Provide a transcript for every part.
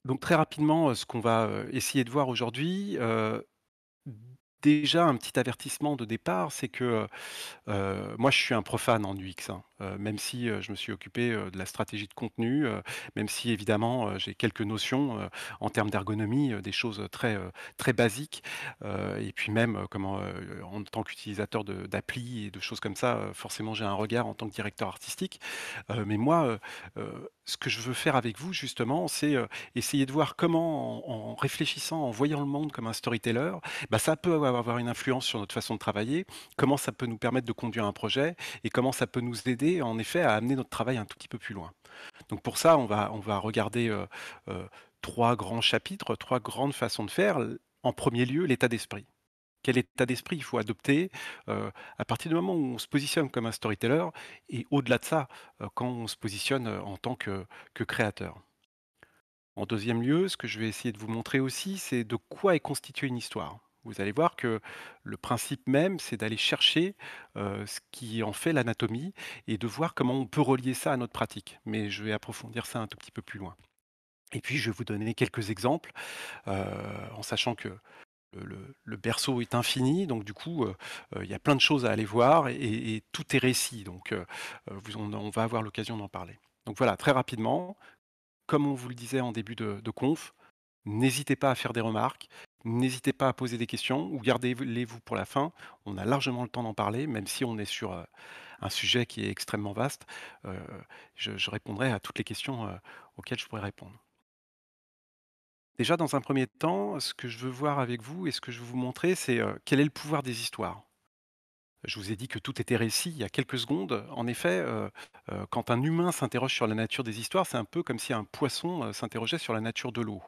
Donc très rapidement, ce qu'on va, essayer de voir aujourd'hui, déjà un petit avertissement de départ, c'est que, moi je suis un profane en UX, hein, même si, je me suis occupé, de la stratégie de contenu, même si évidemment, j'ai quelques notions, en termes d'ergonomie, des choses, très basiques, et puis même, en tant qu'utilisateur d'applis et de choses comme ça, forcément j'ai un regard en tant que directeur artistique. Mais moi, ce que je veux faire avec vous justement, c'est, essayer de voir comment en réfléchissant, en voyant le monde comme un storyteller, bah, ça peut avoir une influence sur notre façon de travailler, comment ça peut nous permettre de conduire un projet et comment ça peut nous aider en effet à amener notre travail un tout petit peu plus loin. Donc pour ça, on va regarder, heu, 3 grands chapitres, 3 grandes façons de faire. En premier lieu, l'état d'esprit. Quel état d'esprit il faut adopter, à partir du moment où on se positionne comme un storyteller et au-delà de ça, quand on se positionne, en tant que créateur. En deuxième lieu, ce que je vais essayer de vous montrer aussi, c'est de quoi est constituée une histoire. Vous allez voir que le principe même, c'est d'aller chercher, ce qui en fait l'anatomie et de voir comment on peut relier ça à notre pratique. Mais je vais approfondir ça un tout petit peu plus loin. Et puis je vais vous donner quelques exemples, heu, en sachant que le berceau est infini, donc du coup, il y a plein de choses à aller voir et tout est récit, donc vous on va avoir l'occasion d'en parler. Donc voilà, très rapidement, comme on vous le disait en début de conf, n'hésitez pas à faire des remarques, n'hésitez pas à poser des questions ou gardez-les-vous pour la fin. On a largement le temps d'en parler, même si on est sur, un sujet qui est extrêmement vaste, heu, je répondrai à toutes les questions, auxquelles je pourrais répondre. Déjà, dans un premier temps, ce que je veux voir avec vous et ce que je veux vous montrer, c'est, quel est le pouvoir des histoires. Je vous ai dit que tout était récit il y a quelques secondes. En effet, quand un humain s'interroge sur la nature des histoires, c'est un peu comme si un poisson, s'interrogeait sur la nature de l'eau.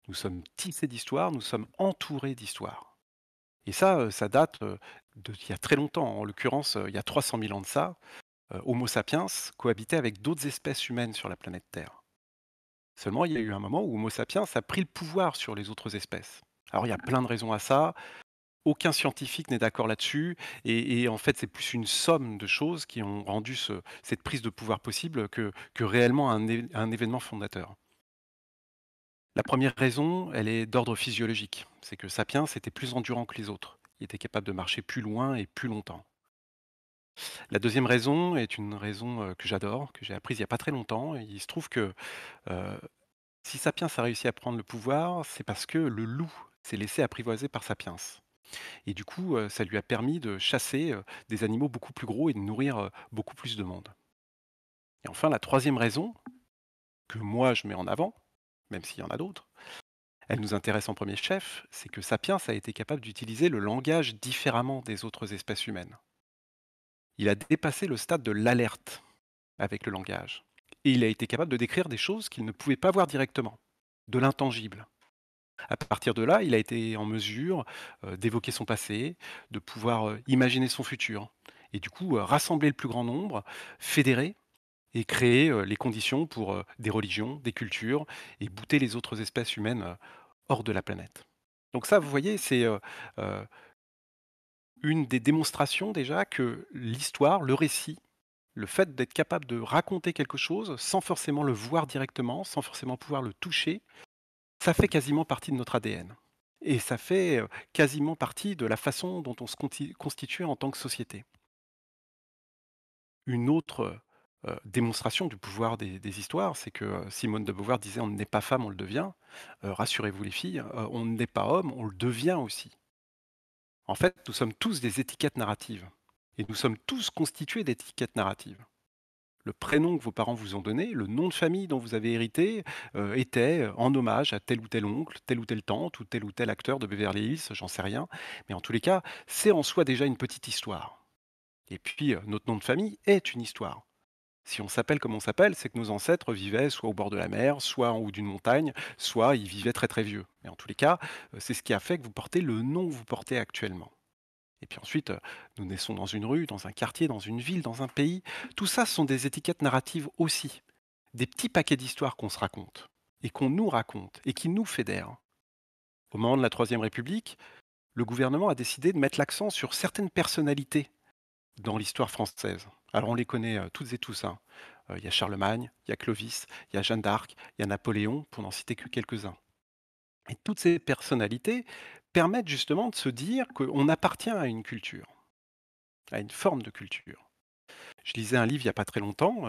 Nous sommes tissés d'histoires, nous sommes entourés d'histoires. Et ça, ça date, d'il y a très longtemps. En l'occurrence, il y a 300 000 ans de ça, Homo sapiens cohabitait avec d'autres espèces humaines sur la planète Terre. Seulement, il y a eu un moment où Homo sapiens a pris le pouvoir sur les autres espèces. Alors il y a plein de raisons à ça. Aucun scientifique n'est d'accord là-dessus et en fait, c'est plus une somme de choses qui ont rendu cette prise de pouvoir possible que réellement un événement fondateur. La première raison, elle est d'ordre physiologique. C'est que Sapiens était plus endurant que les autres. Il était capable de marcher plus loin et plus longtemps. La deuxième raison est une raison, que j'adore, que j'ai apprise il y a pas très longtemps. Il se trouve que, heu, si Sapiens a réussi à prendre le pouvoir, c'est parce que le loup s'est laissé apprivoiser par Sapiens. Et du coup, ça lui a permis de chasser, des animaux beaucoup plus gros et de nourrir, beaucoup plus de monde. Et enfin, la troisième raison, que moi je mets en avant, même s'il y en a d'autres, elle nous intéresse en premier chef, c'est que Sapiens a été capable d'utiliser le langage différemment des autres espèces humaines. Il a dépassé le stade de l'alerte avec le langage. Et il a été capable de décrire des choses qu'il ne pouvait pas voir directement, de l'intangible. À partir de là, il a été en mesure, d'évoquer son passé, de pouvoir, imaginer son futur et du coup, rassembler le plus grand nombre, fédérer et créer, les conditions pour, des religions, des cultures et bouter les autres espèces humaines, hors de la planète. Donc ça, vous voyez, c'est, heu, une des démonstrations déjà que l'histoire, le récit, le fait d'être capable de raconter quelque chose sans forcément le voir directement, sans forcément pouvoir le toucher, ça fait quasiment partie de notre ADN et ça fait, quasiment partie de la façon dont on se constitue en tant que société. Une autre, démonstration du pouvoir des histoires, c'est que, Simone de Beauvoir disait: «On ne naît pas femme, on le devient». Rassurez-vous les filles, on ne naît pas homme, on le devient aussi. En fait, nous sommes tous des étiquettes narratives et nous sommes tous constitués d'étiquettes narratives. Le prénom que vos parents vous ont donné, le nom de famille dont vous avez hérité, était, en hommage à tel ou tel oncle, telle ou telle tante ou tel acteur de Beverly Hills, j'en sais rien. Mais en tous les cas, c'est en soi déjà une petite histoire. Et puis, notre nom de famille est une histoire. Si on s'appelle comme on s'appelle, c'est que nos ancêtres vivaient soit au bord de la mer, soit en haut d'une montagne, soit ils vivaient très, très vieux. Mais en tous les cas, c'est ce qui a fait que vous portez le nom que vous portez actuellement. Et puis ensuite, nous naissons dans une rue, dans un quartier, dans une ville, dans un pays. Tout ça, ce sont des étiquettes narratives aussi. Des petits paquets d'histoires qu'on se raconte et qu'on nous raconte et qui nous fédèrent. Au moment de la Troisième République, le gouvernement a décidé de mettre l'accent sur certaines personnalités dans l'histoire française. Alors on les connaît toutes et tous, hein. Il y a Charlemagne, il y a Clovis, il y a Jeanne d'Arc, il y a Napoléon, pour n'en citer que quelques-uns. Et toutes ces personnalités permettent justement de se dire qu'on appartient à une culture, à une forme de culture. Je lisais un livre il n'y a pas très longtemps,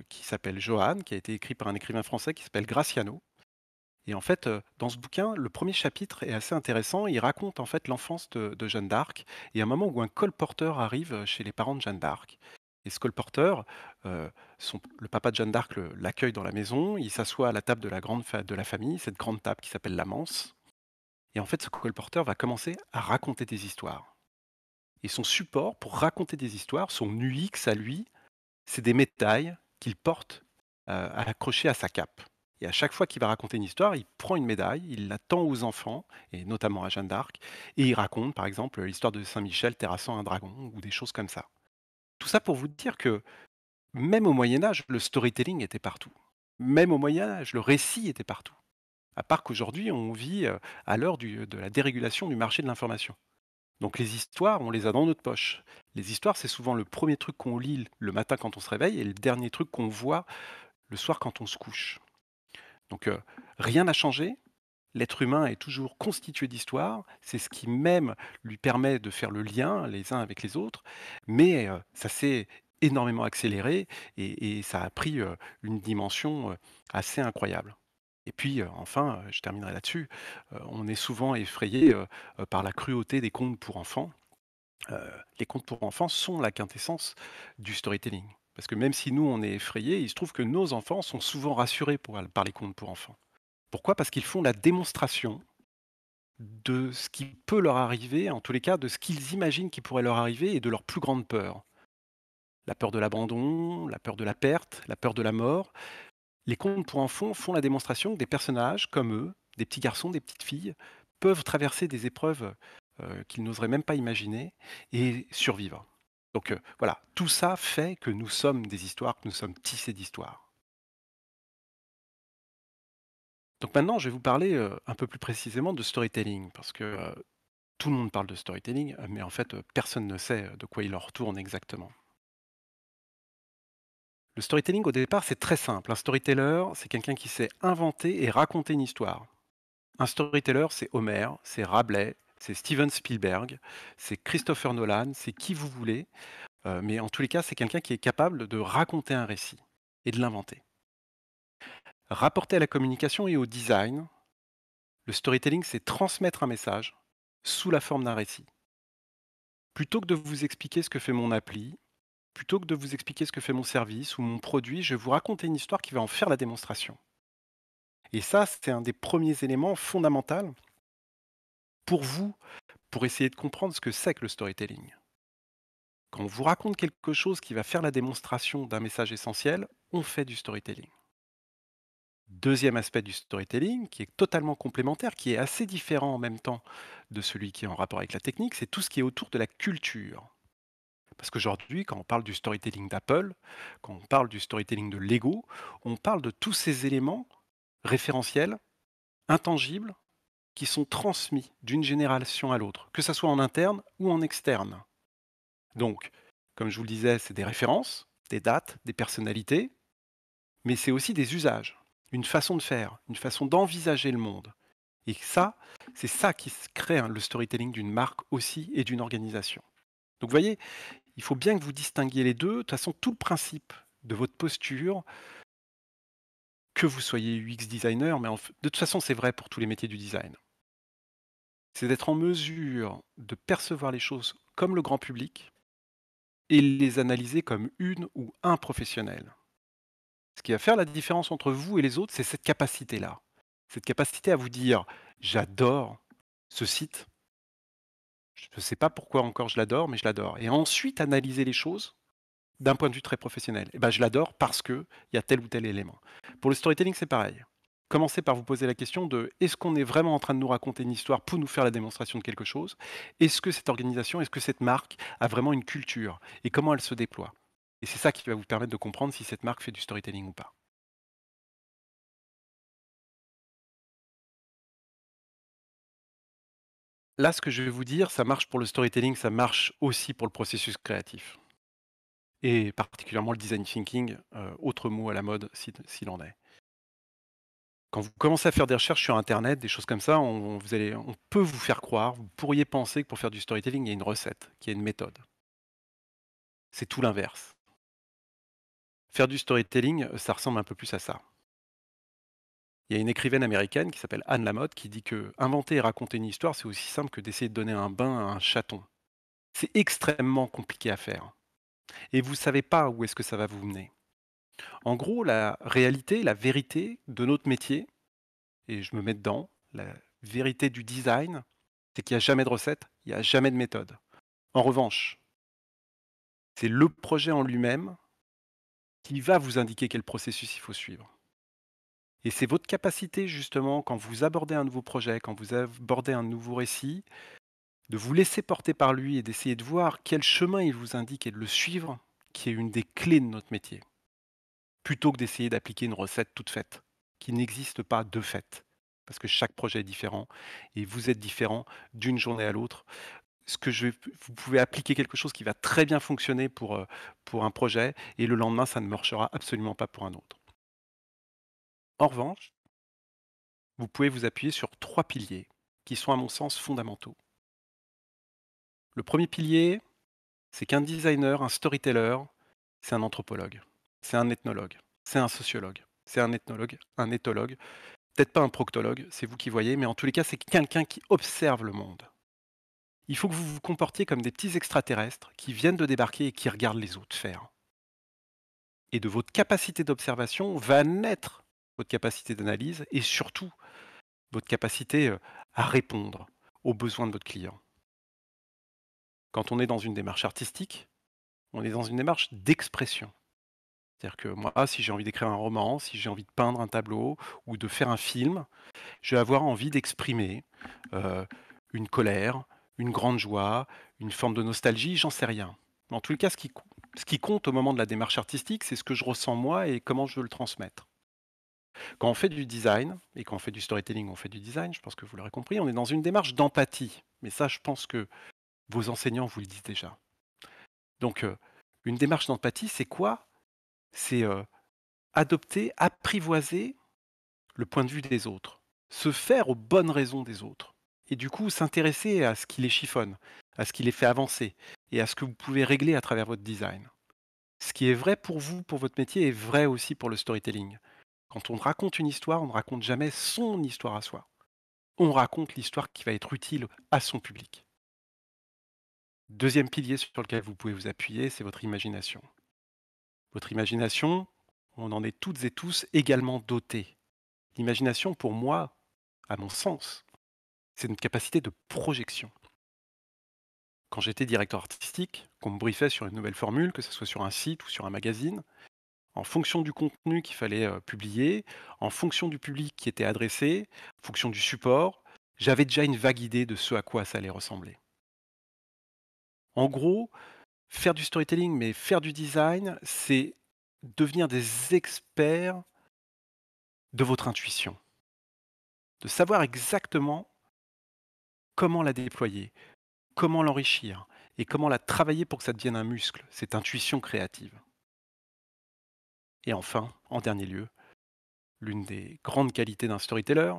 qui s'appelle Johann, qui a été écrit par un écrivain français qui s'appelle Graciano. Et en fait, dans ce bouquin, le premier chapitre est assez intéressant. Il raconte en fait l'enfance de Jeanne d'Arc et un moment où un colporteur arrive, chez les parents de Jeanne d'Arc. Et ce colporteur, le papa de Jeanne d'Arc l'accueille dans la maison, il s'assoit à la table de la grande fa de la famille, cette grande table qui s'appelle la manse. Et en fait, ce colporteur va commencer à raconter des histoires. Et son support pour raconter des histoires, son UX à lui, c'est des médailles qu'il porte, accrochées à sa cape. Et à chaque fois qu'il va raconter une histoire, il prend une médaille, il la tend aux enfants, et notamment à Jeanne d'Arc, et il raconte, par exemple, l'histoire de Saint Michel terrassant un dragon ou des choses comme ça. Tout ça pour vous dire que même au Moyen Âge, le storytelling était partout. Même au Moyen Âge, le récit était partout. À part qu'aujourd'hui, on vit, à l'heure de la dérégulation du marché de l'information. Donc les histoires, on les a dans notre poche. Les histoires, c'est souvent le premier truc qu'on lit le matin quand on se réveille et le dernier truc qu'on voit le soir quand on se couche. Donc rien n'a changé. L'être humain est toujours constitué d'histoires. C'est ce qui même lui permet de faire le lien les uns avec les autres. Mais ça s'est énormément accéléré et ça a pris une dimension assez incroyable. Et puis, enfin, je terminerai là-dessus, on est souvent effrayé par la cruauté des contes pour enfants. Heu, les contes pour enfants sont la quintessence du storytelling. Parce que même si nous, on est effrayés, il se trouve que nos enfants sont souvent rassurés par les contes pour enfants. Pourquoi? Parce qu'ils font la démonstration de ce qui peut leur arriver, en tous les cas, de ce qu'ils imaginent qui pourrait leur arriver et de leur plus grande peur. La peur de l'abandon, la peur de la perte, la peur de la mort. Les contes pour enfants font la démonstration que des personnages comme eux, des petits garçons, des petites filles, peuvent traverser des épreuves, qu'ils n'oseraient même pas imaginer et survivre. Donc, voilà, tout ça fait que nous sommes des histoires, que nous sommes tissés d'histoires. Donc maintenant, je vais vous parler, un peu plus précisément de storytelling parce que, tout le monde parle de storytelling, mais en fait, personne ne sait, de quoi il en retourne exactement. Le storytelling, au départ, c'est très simple. Un storyteller, c'est quelqu'un qui sait inventer et raconter une histoire. Un storyteller, c'est Homer, c'est Rabelais, c'est Steven Spielberg, c'est Christopher Nolan, c'est qui vous voulez, mais en tous les cas, c'est quelqu'un qui est capable de raconter un récit et de l'inventer. Rapporté à la communication et au design, le storytelling, c'est transmettre un message sous la forme d'un récit. Plutôt que de vous expliquer ce que fait mon appli, plutôt que de vous expliquer ce que fait mon service ou mon produit, je vais vous raconter une histoire qui va en faire la démonstration. Et ça, c'est un des premiers éléments fondamentaux pour vous, pour essayer de comprendre ce que c'est que le storytelling. Quand on vous raconte quelque chose qui va faire la démonstration d'un message essentiel, on fait du storytelling. Deuxième aspect du storytelling, qui est totalement complémentaire, qui est assez différent en même temps de celui qui est en rapport avec la technique, c'est tout ce qui est autour de la culture. Parce qu'aujourd'hui, quand on parle du storytelling d'Apple, quand on parle du storytelling de Lego, on parle de tous ces éléments référentiels, intangibles, qui sont transmis d'une génération à l'autre, que ça soit en interne ou en externe. Donc, comme je vous le disais, c'est des références, des dates, des personnalités, mais c'est aussi des usages, une façon de faire, une façon d'envisager le monde. Et ça, c'est ça qui crée le storytelling d'une marque aussi et d'une organisation. Donc vous voyez, il faut bien que vous distinguiez les deux. De toute façon, tout le principe de votre posture, que vous soyez UX designer, mais de toute façon, c'est vrai pour tous les métiers du design, c'est d'être en mesure de percevoir les choses comme le grand public et les analyser comme une ou un professionnel. Ce qui va faire la différence entre vous et les autres, c'est cette capacité-là. Cette capacité à vous dire: «J'adore ce site, je ne sais pas pourquoi encore je l'adore, mais je l'adore» et ensuite analyser les choses d'un point de vue très professionnel. Et ben, je l'adore parce qu'il y a tel ou tel élément. Pour le storytelling, c'est pareil. Commencez par vous poser la question de: est-ce qu'on est vraiment en train de nous raconter une histoire pour nous faire la démonstration de quelque chose? Est-ce que cette organisation, est-ce que cette marque a vraiment une culture et comment elle se déploie? Et c'est ça qui va vous permettre de comprendre si cette marque fait du storytelling ou pas. Là, ce que je vais vous dire, ça marche pour le storytelling, ça marche aussi pour le processus créatif. et particulièrement le design thinking, autre mot à la mode s'il en est. Quand vous commencez à faire des recherches sur internet, des choses comme ça, on peut vous faire croire, vous pourriez penser que pour faire du storytelling, il y a une recette, qu'il y a une méthode. C'est tout l'inverse. Faire du storytelling, ça ressemble un peu plus à ça. Il y a une écrivaine américaine qui s'appelle Anne Lamott qui dit que inventer et raconter une histoire, c'est aussi simple que d'essayer de donner un bain à un chaton. C'est extrêmement compliqué à faire et vous savez pas où est-ce que ça va vous mener. En gros, la réalité, la vérité de notre métier, et je me mets dedans, la vérité du design, c'est qu'il y a jamais de recette, il y a jamais de méthode. En revanche, c'est le projet en lui-même qui va vous indiquer quel processus il faut suivre. Et c'est votre capacité justement, quand vous abordez un nouveau projet, quand vous abordez un nouveau récit, de vous laisser porter par lui et d'essayer de voir quel chemin il vous indique et de le suivre, qui est une des clés de notre métier. Plutôt que d'essayer d'appliquer une recette toute faite, qui n'existe pas de fait. Parce que chaque projet est différent et vous êtes différent d'une journée à l'autre. Vous pouvez appliquer quelque chose qui va très bien fonctionner pour un projet et le lendemain, ça ne marchera absolument pas pour un autre. En revanche, vous pouvez vous appuyer sur 3 piliers qui sont à mon sens fondamentaux. Le premier pilier, c'est qu'un designer, un storyteller, c'est un anthropologue, c'est un ethnologue, c'est un sociologue, c'est un ethnologue, un éthologue, peut-être pas un proctologue, c'est vous qui voyez, mais en tous les cas, c'est quelqu'un qui observe le monde. Il faut que vous vous comportiez comme des petits extraterrestres qui viennent de débarquer et qui regardent les autres faire. Et de votre capacité d'observation va naître votre capacité d'analyse et surtout votre capacité à répondre aux besoins de votre client. Quand on est dans une démarche artistique, on est dans une démarche d'expression. C'est-à-dire que moi, si j'ai envie d'écrire un roman, si j'ai envie de peindre un tableau ou de faire un film, je vais avoir envie d'exprimer euh, une colère, une grande joie, une forme de nostalgie, j'en sais rien. En tout cas, ce qui compte au moment de la démarche artistique, c'est ce que je ressens moi et comment je veux le transmettre. Quand on fait du design, et quand on fait du storytelling, on fait du design, je pense que vous l'aurez compris, on est dans une démarche d'empathie. Mais ça, je pense que vos enseignants vous le disent déjà. Donc, une démarche d'empathie, c'est quoi? C'est adopter, apprivoiser le point de vue des autres, se faire aux bonnes raisons des autres, et du coup s'intéresser à ce qui les chiffonne, à ce qui les fait avancer, et à ce que vous pouvez régler à travers votre design. Ce qui est vrai pour vous, pour votre métier, est vrai aussi pour le storytelling. Quand on raconte une histoire, on ne raconte jamais son histoire à soi. On raconte l'histoire qui va être utile à son public. Deuxième pilier sur lequel vous pouvez vous appuyer, c'est votre imagination. Votre imagination, on en est toutes et tous également dotés. L'imagination, pour moi, à mon sens, c'est une capacité de projection. Quand j'étais directeur artistique, qu'on me briefait sur une nouvelle formule, que ce soit sur un site ou sur un magazine, en fonction du contenu qu'il fallait publier, en fonction du public qui était adressé, en fonction du support, j'avais déjà une vague idée de ce à quoi ça allait ressembler. En gros, faire du storytelling, mais faire du design, c'est devenir des experts de votre intuition, de savoir exactement comment la déployer, comment l'enrichir et comment la travailler pour que ça devienne un muscle, cette intuition créative. Et enfin, en dernier lieu, l'une des grandes qualités d'un storyteller,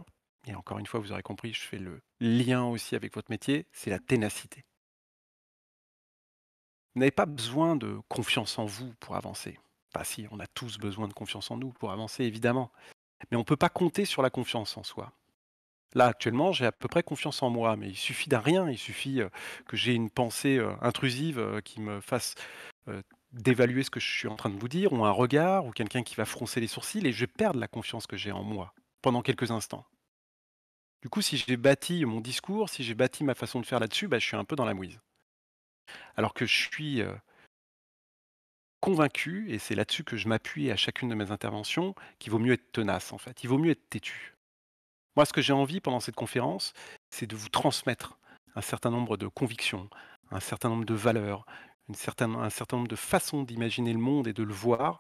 et encore une fois, vous aurez compris, je fais le lien aussi avec votre métier, c'est la ténacité. Vous n'avez pas besoin de confiance en vous pour avancer. Bah si, on a tous besoin de confiance en nous pour avancer, évidemment. Mais on ne peut pas compter sur la confiance en soi. Là, actuellement, j'ai à peu près confiance en moi, mais il suffit d'un rien. Il suffit que j'ai une pensée intrusive qui me fasse euh, d'évaluer ce que je suis en train de vous dire, ou un regard, ou quelqu'un qui va froncer les sourcils, et je vais perdre la confiance que j'ai en moi pendant quelques instants. Du coup, si j'ai bâti mon discours, si j'ai bâti ma façon de faire là-dessus, bah, je suis un peu dans la mouise. Alors que je suis convaincu, et c'est là-dessus que je m'appuie à chacune de mes interventions, qu'il vaut mieux être tenace en fait. Il vaut mieux être têtu. Moi, ce que j'ai envie pendant cette conférence, c'est de vous transmettre un certain nombre de convictions, un certain nombre de valeurs, un certain nombre de façons d'imaginer le monde et de le voir,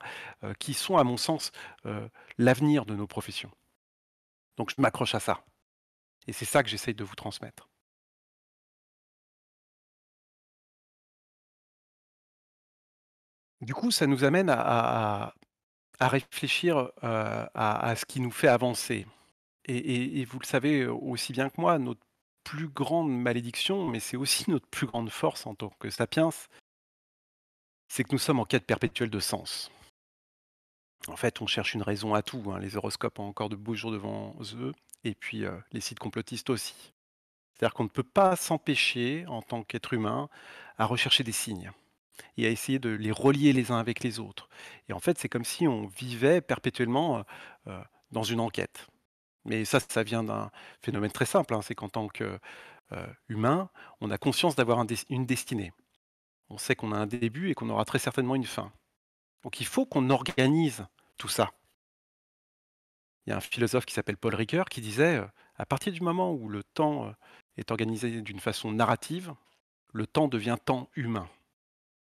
qui sont, à mon sens, l'avenir de nos professions. Donc, je m'accroche à ça. Et c'est ça que j'essaye de vous transmettre. Du coup, ça nous amène à réfléchir, à ce qui nous fait avancer et vous le savez, aussi bien que moi, notre plus grande malédiction, mais c'est aussi notre plus grande force en tant que sapiens, c'est que nous sommes en quête perpétuelle de sens. En fait, on cherche une raison à tout, hein. Les horoscopes ont encore de beaux jours devant eux et puis, les sites complotistes aussi. C'est-à-dire qu'on ne peut pas s'empêcher, en tant qu'être humain, à rechercher des signes et à essayer de les relier les uns avec les autres. Et en fait, c'est comme si on vivait perpétuellement, dans une enquête. Mais ça vient d'un phénomène très simple, hein, c'est qu'en tant que, humain, on a conscience d'avoir une destinée. On sait qu'on a un début et qu'on aura très certainement une fin. Donc il faut qu'on organise tout ça. Il y a un philosophe qui s'appelle Paul Ricoeur qui disait, «À partir du moment où le temps, est organisé d'une façon narrative, le temps devient temps humain».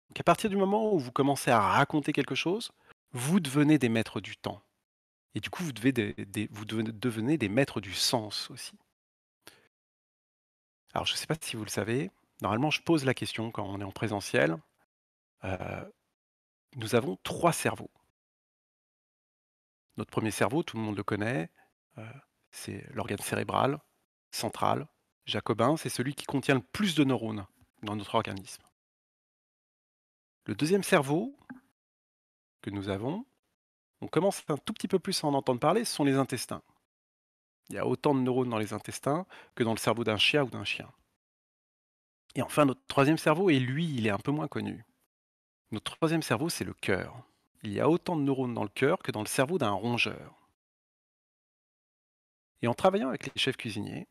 Donc à partir du moment où vous commencez à raconter quelque chose, vous devenez des maîtres du temps et du coup vous devenez des maîtres du sens aussi. Alors je ne sais pas si vous le savez, normalement je pose la question quand on est en présentiel, heu, nous avons 3 cerveaux. Notre premier cerveau, tout le monde le connaît, heu, c'est l'organe cérébral central, jacobin, c'est celui qui contient le plus de neurones dans notre organisme. Le deuxième cerveau que nous avons, on commence un tout petit peu plus à en entendre parler, ce sont les intestins. Il y a autant de neurones dans les intestins que dans le cerveau d'un chat ou d'un chien. Et enfin, notre troisième cerveau, et lui, il est un peu moins connu. Notre troisième cerveau, c'est le cœur. Il y a autant de neurones dans le cœur que dans le cerveau d'un rongeur. Et en travaillant avec les chefs cuisiniers,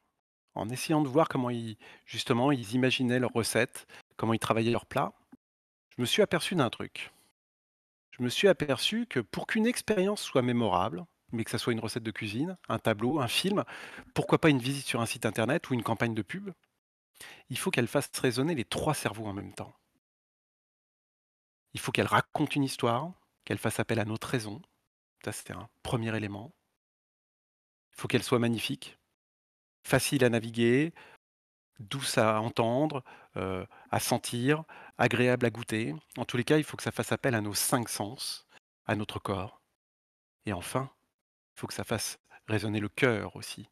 en essayant de voir comment justement, ils imaginaient leurs recettes, comment ils travaillaient leurs plats, je me suis aperçu d'un truc. Je me suis aperçu que pour qu'une expérience soit mémorable, mais que ça soit une recette de cuisine, un tableau, un film, pourquoi pas une visite sur un site internet ou une campagne de pub, il faut qu'elle fasse résonner les 3 cerveaux en même temps. Il faut qu'elle raconte une histoire, qu'elle fasse appel à notre raison, ça c'était un premier élément. Il faut qu'elle soit magnifique, facile à naviguer, douce à entendre, à sentir, agréable à goûter. En tous les cas, il faut que ça fasse appel à nos 5 sens, à notre corps et enfin, il faut que ça fasse résonner le cœur aussi.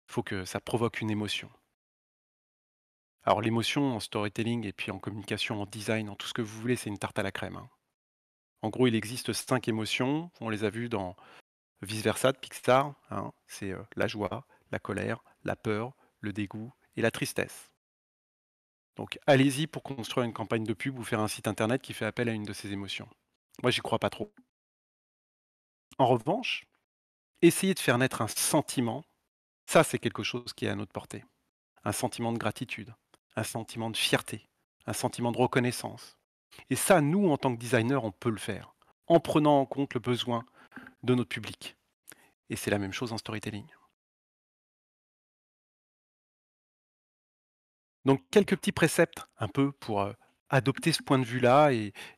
Il faut que ça provoque une émotion. Alors l'émotion en storytelling et puis en communication, en design, en tout ce que vous voulez, c'est une tarte à la crème, hein. En gros, il existe 5 émotions, on les a vues dans Vice versa de Pixar, hein. C'est, la joie, la colère, la peur, le dégoût et la tristesse. Donc allez-y pour construire une campagne de pub ou faire un site internet qui fait appel à une de ces émotions. Moi, j'y crois pas trop. En revanche, essayez de faire naître un sentiment, ça c'est quelque chose qui est à notre portée. Un sentiment de gratitude, un sentiment de fierté, un sentiment de reconnaissance. Et ça, nous, en tant que designers, on peut le faire, en prenant en compte le besoin de notre public. Et c'est la même chose en storytelling. Donc quelques petits préceptes un peu pour, adopter ce point de vue-là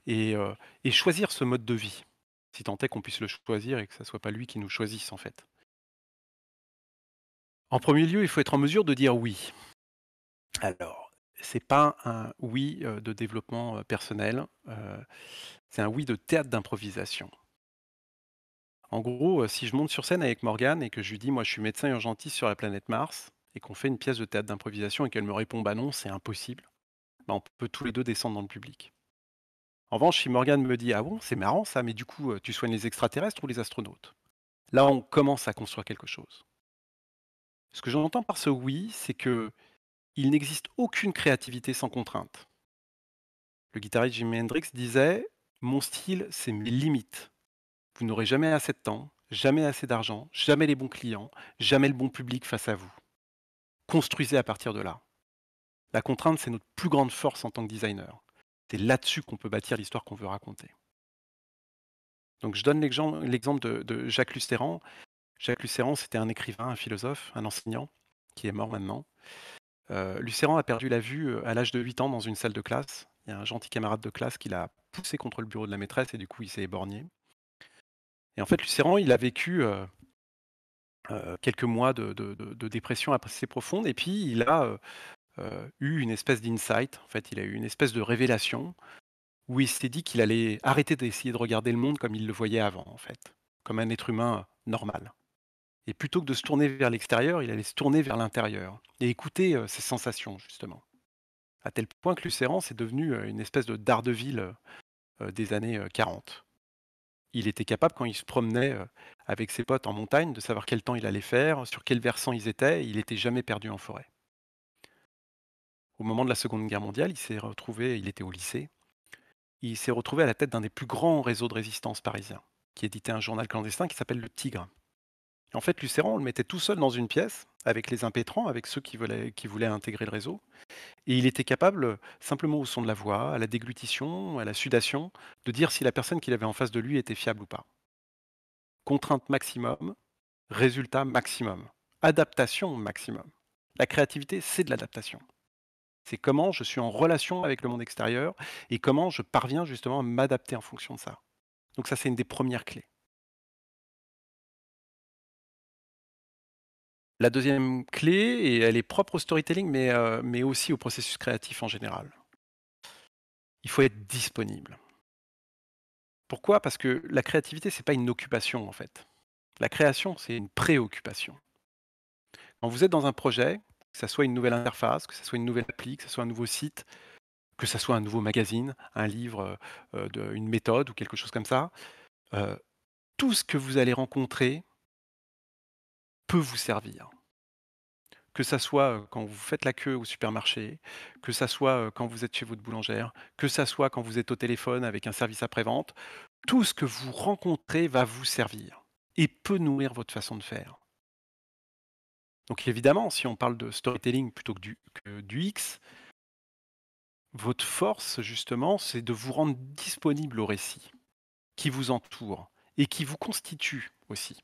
et choisir ce mode de vie. Si tant est qu'on puisse le choisir et que ça soit pas lui qui nous choisisse en fait. En premier lieu, il faut être en mesure de dire «oui». Alors, c'est pas un «oui», de développement, personnel, c'est un «oui» de théâtre d'improvisation. En gros, si je monte sur scène avec Morgane et que je lui dis: «Moi je suis médecin urgentiste sur la planète Mars» et qu'on fait une pièce de théâtre d'improvisation et qu'elle me répond: «Bah non, c'est impossible», bah, on peut tous les 2 descendre dans le public. En revanche, si Morgane me dit: «Ah bon, c'est marrant ça, mais du coup, tu soignes les extraterrestres ou les astronautes?» Là, on commence à construire quelque chose. Ce que j'entends par ce «oui», c'est que il n'existe aucune créativité sans contrainte. Le guitariste Jimi Hendrix disait: «Mon style, c'est mes limites. Vous n'aurez jamais assez de temps, jamais assez d'argent, jamais les bons clients, jamais le bon public face à vous. Construisez à partir de là». La contrainte, c'est notre plus grande force en tant que designer. C'est là-dessus qu'on peut bâtir l'histoire qu'on veut raconter. Donc je donne l'exemple de Jacques Lucéran. Jacques Lucéran, c'était un écrivain, un philosophe, un enseignant, qui est mort maintenant. Lucéran a perdu la vue, à l'âge de 8 ans dans une salle de classe. Il y a un gentil camarade de classe qui l'a poussé contre le bureau de la maîtresse et du coup il s'est éborgné. Et en fait Lucéran, il a vécu, quelques mois de dépression assez profonde et puis il a, eu une espèce d'insight. En fait, il a eu une espèce de révélation où il s'est dit qu'il allait arrêter d'essayer de regarder le monde comme il le voyait avant, en fait, comme un être humain normal. Et plutôt que de se tourner vers l'extérieur, il allait se tourner vers l'intérieur et écouter ses sensations, justement. À tel point que Lucéran, c'est devenu une espèce de Daredevil des années 40. Il était capable, quand il se promenait avec ses potes en montagne, de savoir quel temps il allait faire, sur quel versant ils étaient. Il n'était jamais perdu en forêt. Au moment de la Seconde Guerre mondiale, il était au lycée, il s'est retrouvé à la tête d'un des plus grands réseaux de résistance parisiens, qui éditait un journal clandestin qui s'appelle Le Tigre. En fait, Lucéran, on le mettait tout seul dans une pièce, avec les impétrants, avec ceux qui voulaient intégrer le réseau, et il était capable, simplement au son de la voix, à la déglutition, à la sudation, de dire si la personne qu'il avait en face de lui était fiable ou pas. Contrainte maximum, résultat maximum, adaptation maximum. La créativité, c'est de l'adaptation. C'est comment je suis en relation avec le monde extérieur et comment je parviens justement à m'adapter en fonction de ça. Donc ça, c'est une des premières clés. La deuxième clé, et elle est propre au storytelling, mais aussi au processus créatif en général, il faut être disponible. Pourquoi? Parce que la créativité, c'est pas une occupation en fait. La création, c'est une préoccupation. Quand vous êtes dans un projet, que ça soit une nouvelle interface, que ça soit une nouvelle appli, que ça soit un nouveau site, que ça soit un nouveau magazine, un livre, une méthode ou quelque chose comme ça, heu, tout ce que vous allez rencontrer peut vous servir. Que ça soit, quand vous faites la queue au supermarché, que ça soit, quand vous êtes chez votre boulangère, que ça soit quand vous êtes au téléphone avec un service après-vente, tout ce que vous rencontrez va vous servir et peut nourrir votre façon de faire. Donc évidemment, si on parle de storytelling plutôt que du X, votre force justement, c'est de vous rendre disponible au récit qui vous entoure et qui vous constitue aussi.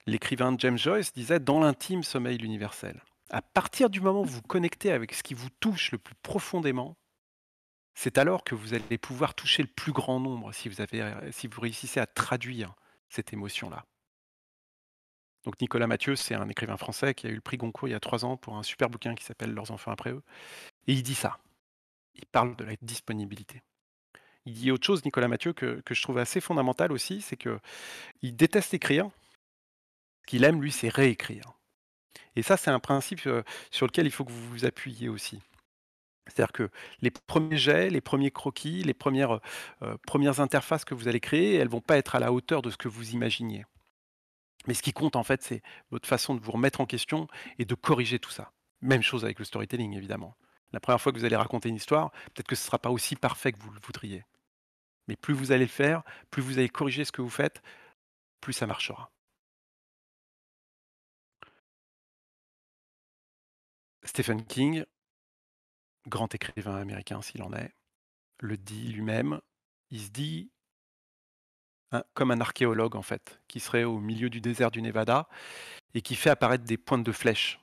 L'écrivain James Joyce disait: «Dans l'intime sommeille l'universel». À partir du moment où vous vous connectez avec ce qui vous touche le plus profondément, c'est alors que vous allez pouvoir toucher le plus grand nombre si vous réussissez à traduire cette émotion-là. Donc Nicolas Mathieu, c'est un écrivain français qui a eu le prix Goncourt il y a 3 ans pour un super bouquin qui s'appelle «Leurs enfants après eux», et il dit ça. Il parle de la disponibilité. Il dit autre chose, Nicolas Mathieu, que je trouve assez fondamental aussi, c'est qu'il déteste écrire. Ce qu'il aime lui, c'est réécrire. Et ça, c'est un principe, sur lequel il faut que vous vous appuyiez aussi. C'est-à-dire que les premiers jets, les premiers croquis, les premières interfaces que vous allez créer, elles vont pas être à la hauteur de ce que vous imaginiez. Mais ce qui compte, en fait, c'est votre façon de vous remettre en question et de corriger tout ça. Même chose avec le storytelling, évidemment. La première fois que vous allez raconter une histoire, peut-être que ce ne sera pas aussi parfait que vous le voudriez. Mais plus vous allez le faire, plus vous allez corriger ce que vous faites, plus ça marchera. Stephen King, grand écrivain américain s'il en est, le dit lui-même. Il se dit comme un archéologue, en fait, qui serait au milieu du désert du Nevada et qui fait apparaître des pointes de flèches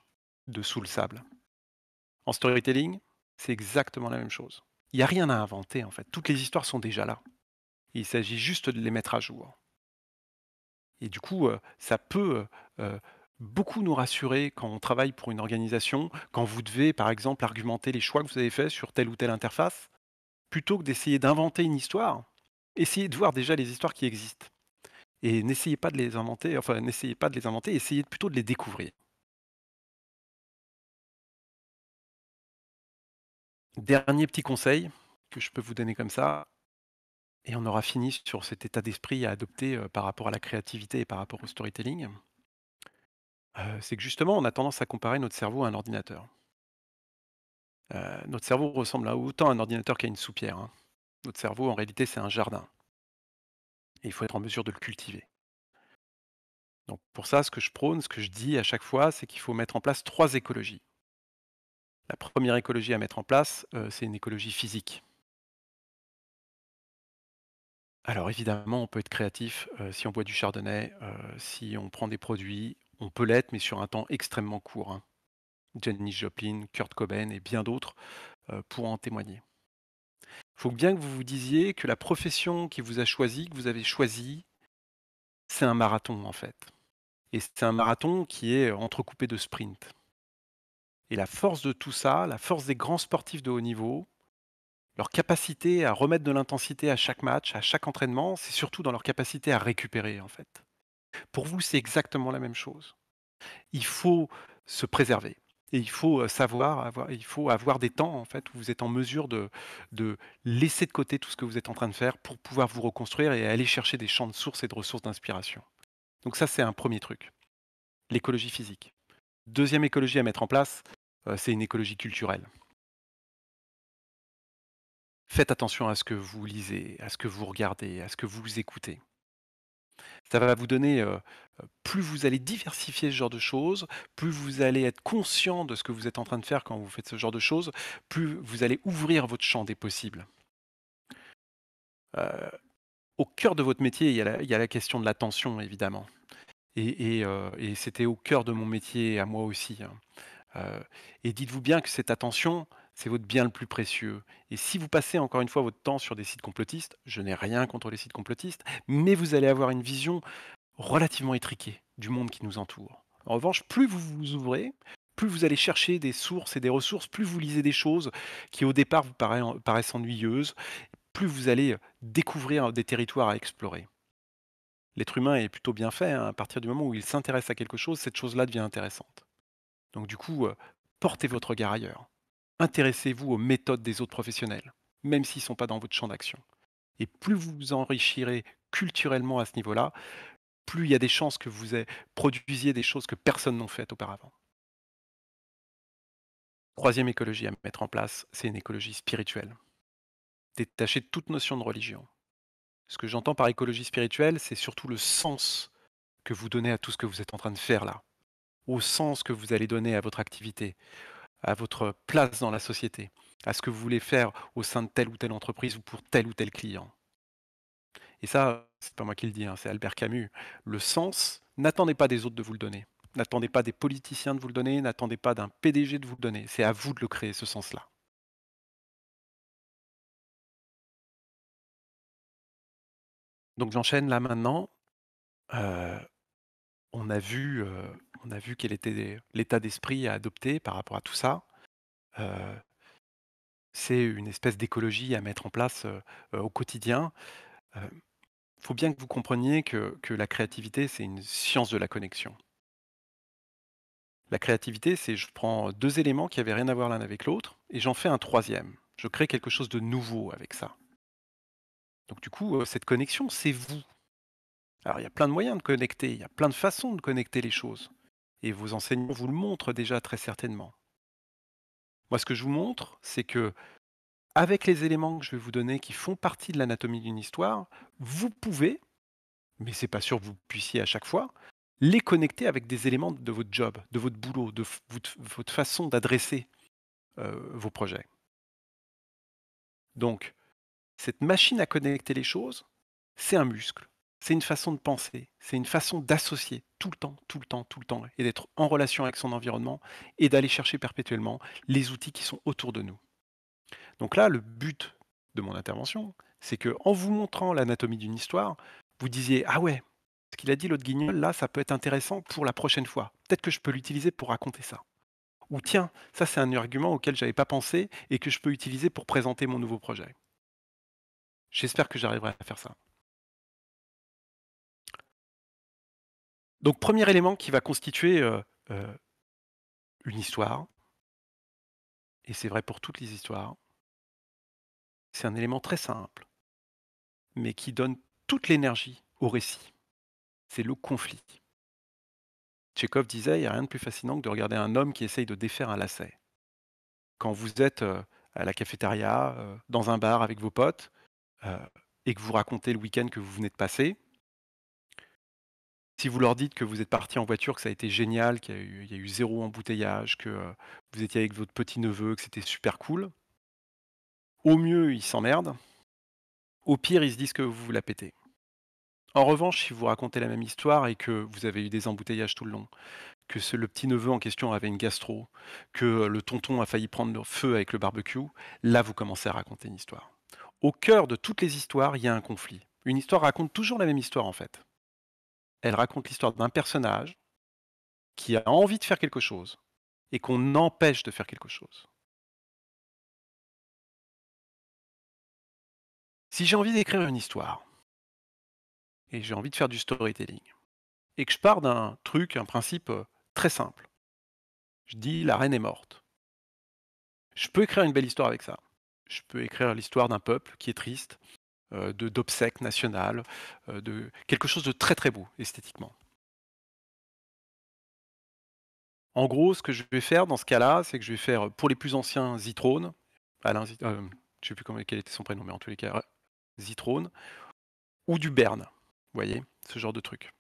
dessous le sable. En storytelling, c'est exactement la même chose. Il n'y a rien à inventer, en fait. Toutes les histoires sont déjà là. Il s'agit juste de les mettre à jour. Et du coup, ça peut beaucoup nous rassurer quand on travaille pour une organisation, quand vous devez, par exemple, argumenter les choix que vous avez faits sur telle ou telle interface, plutôt que d'essayer d'inventer une histoire. Essayez de voir déjà les histoires qui existent. Et n'essayez pas de les inventer, enfin, n'essayez pas de les inventer, essayez plutôt de les découvrir. Dernier petit conseil que je peux vous donner comme ça, et on aura fini sur cet état d'esprit à adopter, par rapport à la créativité et par rapport au storytelling, c'est que justement, on a tendance à comparer notre cerveau à un ordinateur. Notre cerveau ressemble à autant à un ordinateur qu'à une soupière, hein. Notre cerveau, en réalité, c'est un jardin et il faut être en mesure de le cultiver. Donc pour ça, ce que je prône, ce que je dis à chaque fois, c'est qu'il faut mettre en place 3 écologies. La première écologie à mettre en place, c'est une écologie physique. Alors évidemment, on peut être créatif, si on boit du chardonnay, si on prend des produits, on peut l'être, mais sur un temps extrêmement court, hein. Janis Joplin, Kurt Cobain et bien d'autres, pourront en témoigner. Il faut bien que vous vous disiez que la profession qui vous a choisi, que vous avez choisie, c'est un marathon en fait, et c'est un marathon qui est entrecoupé de sprints, et la force de tout ça, la force des grands sportifs de haut niveau, Leur capacité à remettre de l'intensité à chaque match, à chaque entraînement, c'est surtout dans leur capacité à récupérer, en fait. Pour vous, c'est exactement la même chose. Il faut se préserver et il faut, il faut avoir des temps, en fait, où vous êtes en mesure de laisser de côté tout ce que vous êtes en train de faire pour pouvoir vous reconstruire et aller chercher des champs de sources et de ressources d'inspiration. Donc ça, c'est un premier truc, l'écologie physique. Deuxième écologie à mettre en place, c'est une écologie culturelle. Faites attention à ce que vous lisez, à ce que vous regardez, à ce que vous écoutez. Ça va vous donner, plus vous allez diversifier ce genre de choses, plus vous allez être conscient de ce que vous êtes en train de faire quand vous faites ce genre de choses, plus vous allez ouvrir votre champ des possibles. Heu, Au cœur de votre métier, il y a la question de l'attention évidemment et c'était au cœur de mon métier à moi aussi, hein. Et dites-vous bien que cette attention, c'est votre bien le plus précieux et si vous passez encore une fois votre temps sur des sites complotistes, je n'ai rien contre les sites complotistes, mais vous allez avoir une vision relativement étriqué du monde qui nous entoure. En revanche, plus vous vous ouvrez, plus vous allez chercher des sources et des ressources, plus vous lisez des choses qui au départ vous paraissent ennuyeuses, plus vous allez découvrir des territoires à explorer. L'être humain est plutôt bien fait, hein, à partir du moment où il s'intéresse à quelque chose, cette chose-là devient intéressante. Donc du coup, portez votre regard ailleurs. Intéressez-vous aux méthodes des autres professionnels, même s'ils ne sont pas dans votre champ d'action. Et plus vous vous enrichirez culturellement à ce niveau-là, plus il y a des chances que produisiez des choses que personne n'a faites auparavant. Troisième écologie à mettre en place, c'est une écologie spirituelle. Détachez de toute notion de religion. Ce que j'entends par écologie spirituelle, c'est surtout le sens que vous donnez à tout ce que vous êtes en train de faire là, au sens que vous allez donner à votre activité, à votre place dans la société, à ce que vous voulez faire au sein de telle ou telle entreprise ou pour tel ou tel client. Et ça, c'est pas moi qui le dis, hein, c'est Albert Camus. Le sens, n'attendez pas des autres de vous le donner. N'attendez pas des politiciens de vous le donner, n'attendez pas d'un PDG de vous le donner. C'est à vous de le créer, ce sens-là. Donc j'enchaîne là maintenant. Heu, on a vu, on a vu quel était l'état d'esprit à adopter par rapport à tout ça. Heu, c'est une espèce d'écologie à mettre en place, au quotidien. Il faut bien que vous compreniez que la créativité, c'est une science de la connexion. La créativité, c'est je prends 2 éléments qui avaient rien à voir l'un avec l'autre et j'en fais un troisième. Je crée quelque chose de nouveau avec ça. Donc du coup, cette connexion, c'est vous. Alors il y a plein de moyens de connecter, il y a plein de façons de connecter les choses et vos enseignants vous le montrent déjà très certainement. Moi, ce que je vous montre, c'est que avec les éléments que je vais vous donner qui font partie de l'anatomie d'une histoire, vous pouvez, mais c'est pas sûr que vous puissiez à chaque fois, les connecter avec des éléments de votre job, de votre boulot, de votre façon d'adresser, vos projets. Donc cette machine à connecter les choses, c'est un muscle, c'est une façon de penser, c'est une façon d'associer tout le temps, tout le temps, tout le temps et d'être en relation avec son environnement et d'aller chercher perpétuellement les outils qui sont autour de nous. Donc là, le but de mon intervention, c'est que en vous montrant l'anatomie d'une histoire, vous disiez: «Ah ouais, ce qu'il a dit l'autre guignol là, ça peut être intéressant pour la prochaine fois. Peut-être que je peux l'utiliser pour raconter ça». Ou tiens, ça c'est un argument auquel j'avais pas pensé et que je peux utiliser pour présenter mon nouveau projet. J'espère que j'arriverai à faire ça. Donc premier élément qui va constituer, une histoire, et c'est vrai pour toutes les histoires, c'est un élément très simple, mais qui donne toute l'énergie au récit, c'est le conflit. Tchekhov disait: «Il y a rien de plus fascinant que de regarder un homme qui essaye de défaire un lacet». Quand vous êtes, à la cafétéria, dans un bar avec vos potes, heu, et que vous racontez le week-end que vous venez de passer, si vous leur dites que vous êtes partis en voiture, que ça a été génial, qu'il y a eu 0 embouteillage, que, vous étiez avec votre petit-neveu, que c'était super cool, au mieux, ils s'emmerdent, au pire, ils se disent que vous vous la pétez. En revanche, si vous racontez la même histoire et que vous avez eu des embouteillages tout le long, que le petit-neveu en question avait une gastro, que le tonton a failli prendre le feu avec le barbecue, là, vous commencez à raconter une histoire. Au cœur de toutes les histoires, il y a un conflit. Une histoire raconte toujours la même histoire, en fait. Elle raconte l'histoire d'un personnage qui a envie de faire quelque chose et qu'on empêche de faire quelque chose. Si j'ai envie d'écrire une histoire et j'ai envie de faire du storytelling et que je pars d'un truc, un principe, très simple. Je dis: «La reine est morte». Je peux écrire une belle histoire avec ça. Je peux écrire l'histoire d'un peuple qui est triste, de d'obsèques nationales, de quelque chose de très, très beau esthétiquement. En gros, ce que je vais faire dans ce cas-là, c'est que je vais faire, pour les plus anciens, Zitrone, Alain Zit je sais plus comment quel était son prénom, mais en tous les cas, Zitrone ou du Berne. Vous voyez? Ce genre de truc.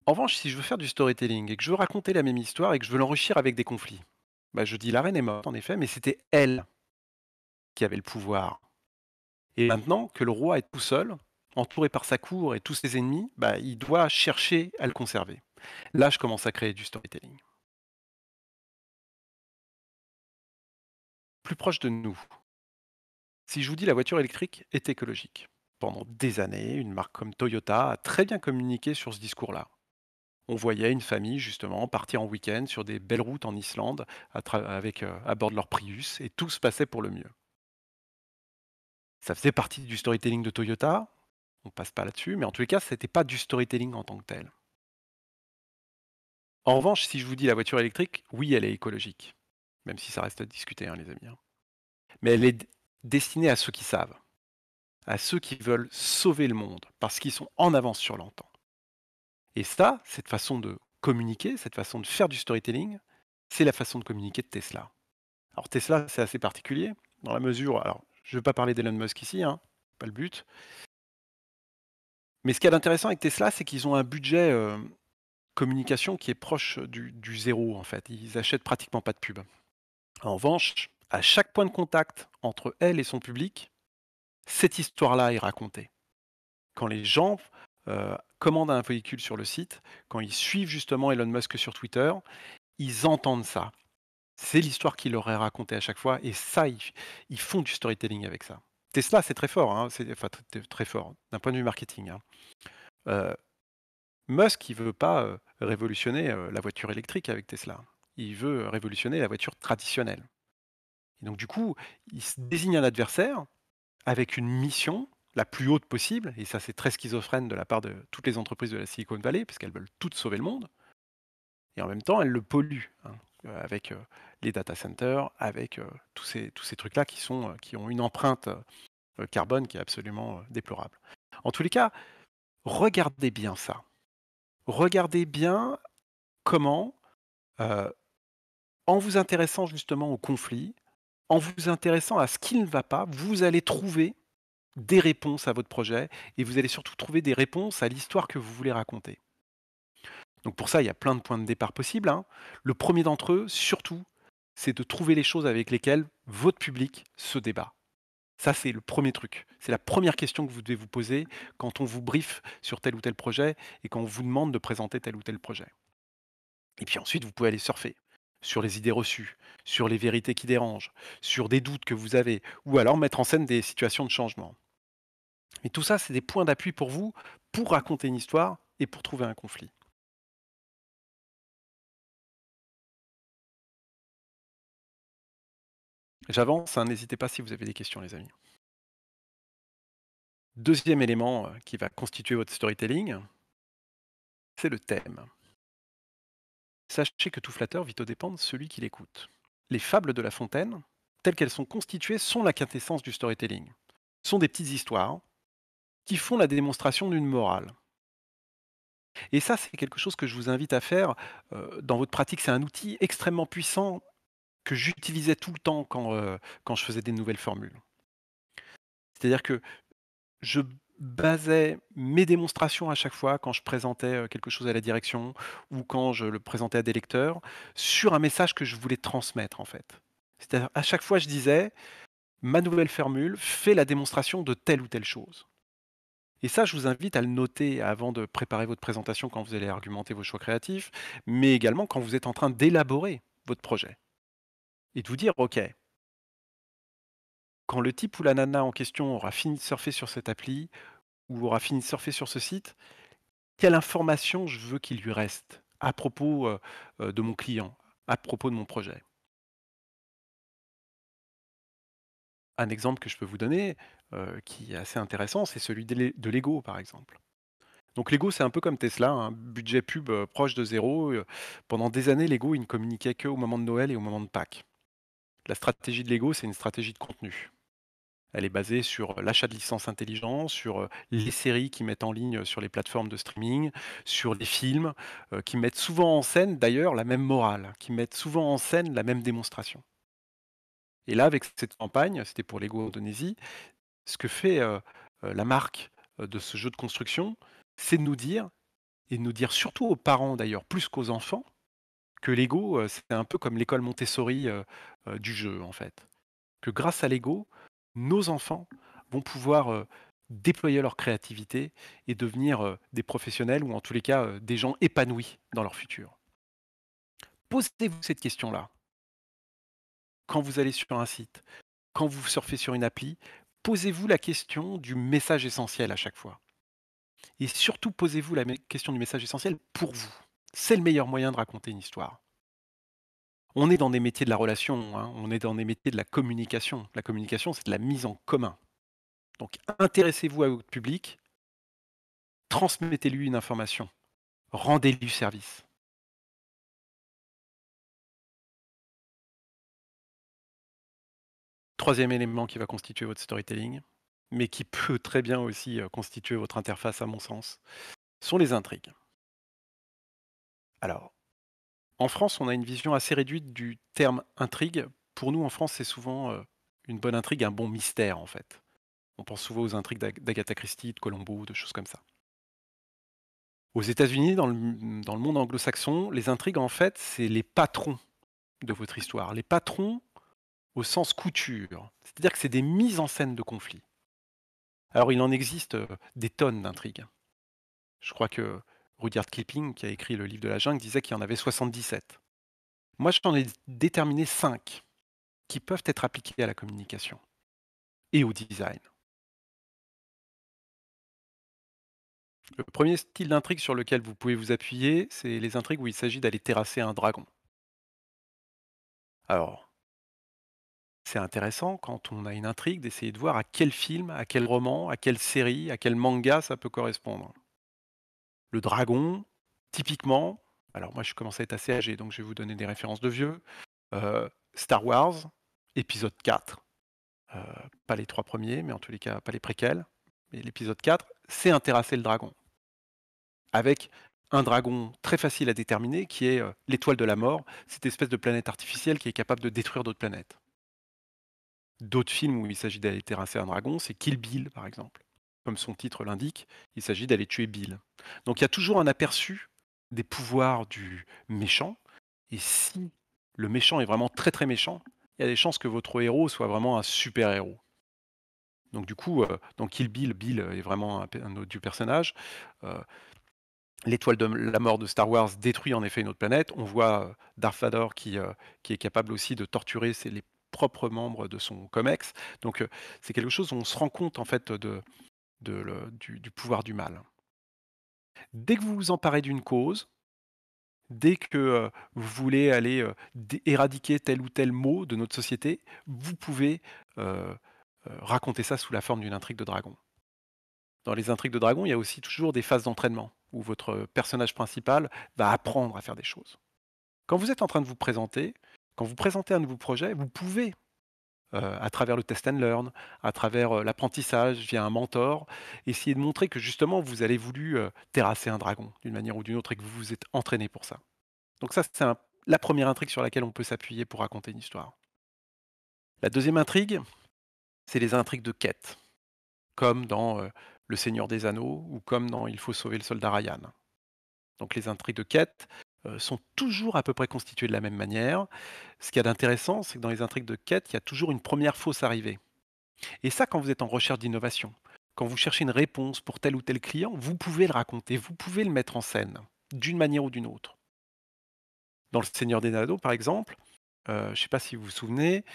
En revanche, si je veux faire du storytelling et que je veux raconter la même histoire et que je veux l'enrichir avec des conflits, bah, je dis: «La reine est morte en effet, mais c'était elle qui avait le pouvoir et maintenant que le roi est tout seul, entouré par sa cour et tous ses ennemis, bah, il doit chercher à le conserver». Là, je commence à créer du storytelling. Plus proche de nous, si je vous dis la voiture électrique est écologique. Pendant des années, une marque comme Toyota a très bien communiqué sur ce discours-là. On voyait une famille justement partir en week-end sur des belles routes en Islande avec à bord de leur Prius et tout se passait pour le mieux. Ça faisait partie du storytelling de Toyota, on passe pas là-dessus, mais en tous les cas, c'était pas du storytelling en tant que tel. En revanche, si je vous dis la voiture électrique, oui, elle est écologique, même si ça reste à discuter, hein, les amis, hein. Mais elle est destinée à ceux qui savent, à ceux qui veulent sauver le monde, parce qu'ils sont en avance sur leur temps. Et ça, cette façon de communiquer, cette façon de faire du storytelling, c'est la façon de communiquer de Tesla. Alors Tesla, c'est assez particulier, dans la mesure, alors je ne veux pas parler d'Elon Musk ici, hein, pas le but, mais ce qu'il y a d'intéressant avec Tesla, c'est qu'ils ont un budget communication qui est proche du zéro en fait. Ils achètent pratiquement pas de pub. En revanche, à chaque point de contact entre elle et son public, cette histoire-là est racontée. Quand les gens commandent un véhicule sur le site, quand ils suivent justement Elon Musk sur Twitter, ils entendent ça. C'est l'histoire qu'il leur est racontée à chaque fois et ça, ils font du storytelling avec ça. Tesla, c'est très fort, hein, c'est enfin très fort d'un point de vue marketing, hein. Heu, Musk, il veut pas, révolutionner, la voiture électrique avec Tesla. Il veut révolutionner la voiture traditionnelle et donc du coup, il se désigne un adversaire avec une mission la plus haute possible et ça, c'est très schizophrène de la part de toutes les entreprises de la Silicon Valley, parce qu'elles veulent toutes sauver le monde et en même temps, elles le polluent, hein, avec, les data centers, avec, tous ces trucs-là qui ont une empreinte, carbone qui est absolument, déplorable. En tous les cas, regardez bien ça. Regardez bien comment, heu, en vous intéressant justement au conflit, en vous intéressant à ce qui ne va pas, vous allez trouver des réponses à votre projet et vous allez surtout trouver des réponses à l'histoire que vous voulez raconter. Donc pour ça, il y a plein de points de départ possibles, hein. Le premier d'entre eux, surtout, c'est de trouver les choses avec lesquelles votre public se débat. Ça, c'est le premier truc. C'est la première question que vous devez vous poser quand on vous briefe sur tel ou tel projet et quand on vous demande de présenter tel ou tel projet. Et puis ensuite, vous pouvez aller surfer sur les idées reçues, sur les vérités qui dérangent, sur des doutes que vous avez, ou alors mettre en scène des situations de changement. Et tout ça, c'est des points d'appui pour vous, pour raconter une histoire et pour trouver un conflit. J'avance, hein, n'hésitez pas si vous avez des questions, les amis. Deuxième élément qui va constituer votre storytelling, c'est le thème. Sachez que tout flatteur vit aux dépens de celui qui l'écoute. Les fables de La Fontaine, telles qu'elles sont constituées, sont la quintessence du storytelling. Ce sont des petites histoires qui font la démonstration d'une morale. Et ça, c'est quelque chose que je vous invite à faire dans votre pratique. C'est un outil extrêmement puissant que j'utilisais tout le temps quand je faisais des nouvelles formules. C'est-à-dire que je basais mes démonstrations à chaque fois quand je présentais quelque chose à la direction ou quand je le présentais à des lecteurs sur un message que je voulais transmettre en fait. C'est-à-dire à chaque fois je disais ma nouvelle formule fait la démonstration de telle ou telle chose. Et ça, je vous invite à le noter avant de préparer votre présentation quand vous allez argumenter vos choix créatifs, mais également quand vous êtes en train d'élaborer votre projet. Et de vous dire, OK, quand le type ou la nana en question aura fini de surfer sur cette appli ou aura fini de surfer sur ce site, quelle information je veux qu'il lui reste à propos de mon client, à propos de mon projet. Un exemple que je peux vous donner, qui est assez intéressant, c'est celui de Lego, par exemple. Donc Lego, c'est un peu comme Tesla, un budget pub, proche de zéro. Pendant des années, Lego, ils ne communiquaient qu'au moment de Noël et au moment de Pâques. La stratégie de Lego, c'est une stratégie de contenu. Elle est basée sur l'achat de licences intelligents, sur, les séries qu'ils mettent en ligne sur les plateformes de streaming, sur les films, qui mettent souvent en scène d'ailleurs la même morale, qui mettent souvent en scène la même démonstration. Et là, avec cette campagne, c'était pour Lego Indonésie, ce que fait, la marque, de ce jeu de construction, c'est de nous dire et de nous dire surtout aux parents d'ailleurs, plus qu'aux enfants, que Lego, c'est un peu comme l'école Montessori, du jeu en fait. Que grâce à Lego, nos enfants vont pouvoir, déployer leur créativité et devenir, des professionnels ou en tous les cas, des gens épanouis dans leur futur. Posez-vous cette question-là. Quand vous allez sur un site, quand vous surfez sur une appli, posez-vous la question du message essentiel à chaque fois. Et surtout, posez-vous la question du message essentiel pour vous. C'est le meilleur moyen de raconter une histoire. On est dans des métiers de la relation, hein, on est dans des métiers de la communication. La communication, c'est de la mise en commun. Donc intéressez-vous à votre public, transmettez-lui une information, rendez-lui service. Troisième élément qui va constituer votre storytelling, mais qui peut très bien aussi constituer votre interface à mon sens, sont les intrigues. Alors, en France, on a une vision assez réduite du terme intrigue. Pour nous, en France, c'est souvent une bonne intrigue, un bon mystère en fait. On pense souvent aux intrigues d'Agatha Christie, de Colombo, de choses comme ça. Aux États-Unis, dans le monde anglo-saxon, les intrigues, en fait, c'est les patrons de votre histoire. Les patrons au sens couture. C'est-à-dire que c'est des mises en scène de conflits. Alors, il en existe des tonnes d'intrigues. Je crois que Rudyard Kipling, qui a écrit le livre de la jungle, disait qu'il y en avait 77. Moi, j'en ai déterminé 5 qui peuvent être appliquées à la communication et au design. Le premier style d'intrigue sur lequel vous pouvez vous appuyer, c'est les intrigues où il s'agit d'aller terrasser un dragon. Alors, c'est intéressant quand on a une intrigue d'essayer de voir à quel film, à quel roman, à quelle série, à quel manga ça peut correspondre. Le dragon, typiquement, alors moi je commence à être assez âgé, donc je vais vous donner des références de vieux. Star Wars, épisode 4, heu, pas les 3 premiers, mais en tous les cas pas les préquels, mais l'épisode 4, c'est un terrasser le dragon. Avec un dragon très facile à déterminer qui est, l'étoile de la mort, cette espèce de planète artificielle qui est capable de détruire d'autres planètes. D'autres films où il s'agit d'aller terrasser un dragon, c'est Kill Bill, par exemple. Comme son titre l'indique, il s'agit d'aller tuer Bill. Donc il y a toujours un aperçu des pouvoirs du méchant, et si le méchant est vraiment très, très méchant, il y a des chances que votre héros soit vraiment un super héros. Donc du coup, dans Kill Bill, Bill est vraiment un autre du personnage. Heu, L'étoile de la mort de Star Wars détruit en effet une autre planète. On voit, Darth Vader qui est capable aussi de torturer les propres membres de son comex. Donc, c'est quelque chose où on se rend compte en fait du pouvoir du mal. Dès que vous vous emparez d'une cause, dès que, vous voulez aller, éradiquer tel ou tel mot de notre société, vous pouvez, raconter ça sous la forme d'une intrigue de dragon. Dans les intrigues de dragon, il y a aussi toujours des phases d'entraînement, où votre personnage principal va apprendre à faire des choses. Quand vous êtes en train de vous présenter, quand vous présentez un nouveau projet, vous pouvez, à travers le test and learn, à travers, l'apprentissage via un mentor, essayer de montrer que justement vous avez voulu, terrasser un dragon d'une manière ou d'une autre et que vous vous êtes entraîné pour ça. Donc ça, c'est la première intrigue sur laquelle on peut s'appuyer pour raconter une histoire. La deuxième intrigue, c'est les intrigues de quête, comme dans, Le Seigneur des Anneaux ou comme dans Il faut sauver le soldat Ryan. Donc les intrigues de quête, sont toujours à peu près constituées de la même manière. Ce qu'il y a d'intéressant, c'est que dans les intrigues de quête, il y a toujours une première fausse arrivée. Et ça, quand vous êtes en recherche d'innovation, quand vous cherchez une réponse pour tel ou tel client, vous pouvez le raconter, vous pouvez le mettre en scène, d'une manière ou d'une autre. Dans Le Seigneur des Anneaux, par exemple, je ne sais pas si vous vous souvenez,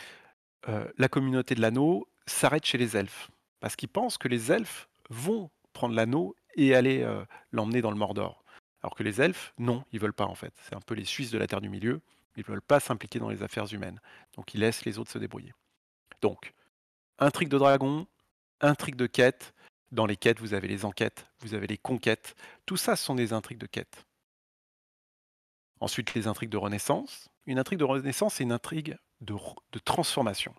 la communauté de l'anneau s'arrête chez les elfes. Parce qu'ils pensent que les elfes vont prendre l'anneau et aller, l'emmener dans le Mordor. Alors que les elfes, non, ils veulent pas en fait. C'est un peu les Suisses de la Terre du Milieu, ils veulent pas s'impliquer dans les affaires humaines. Donc ils laissent les autres se débrouiller. Donc Intrigue de dragon, intrigue de quête. Dans les quêtes, vous avez les enquêtes, vous avez les conquêtes. Tout ça, ce sont des intrigues de quête. Ensuite, les intrigues de renaissance. Une intrigue de renaissance, c'est une intrigue de transformation.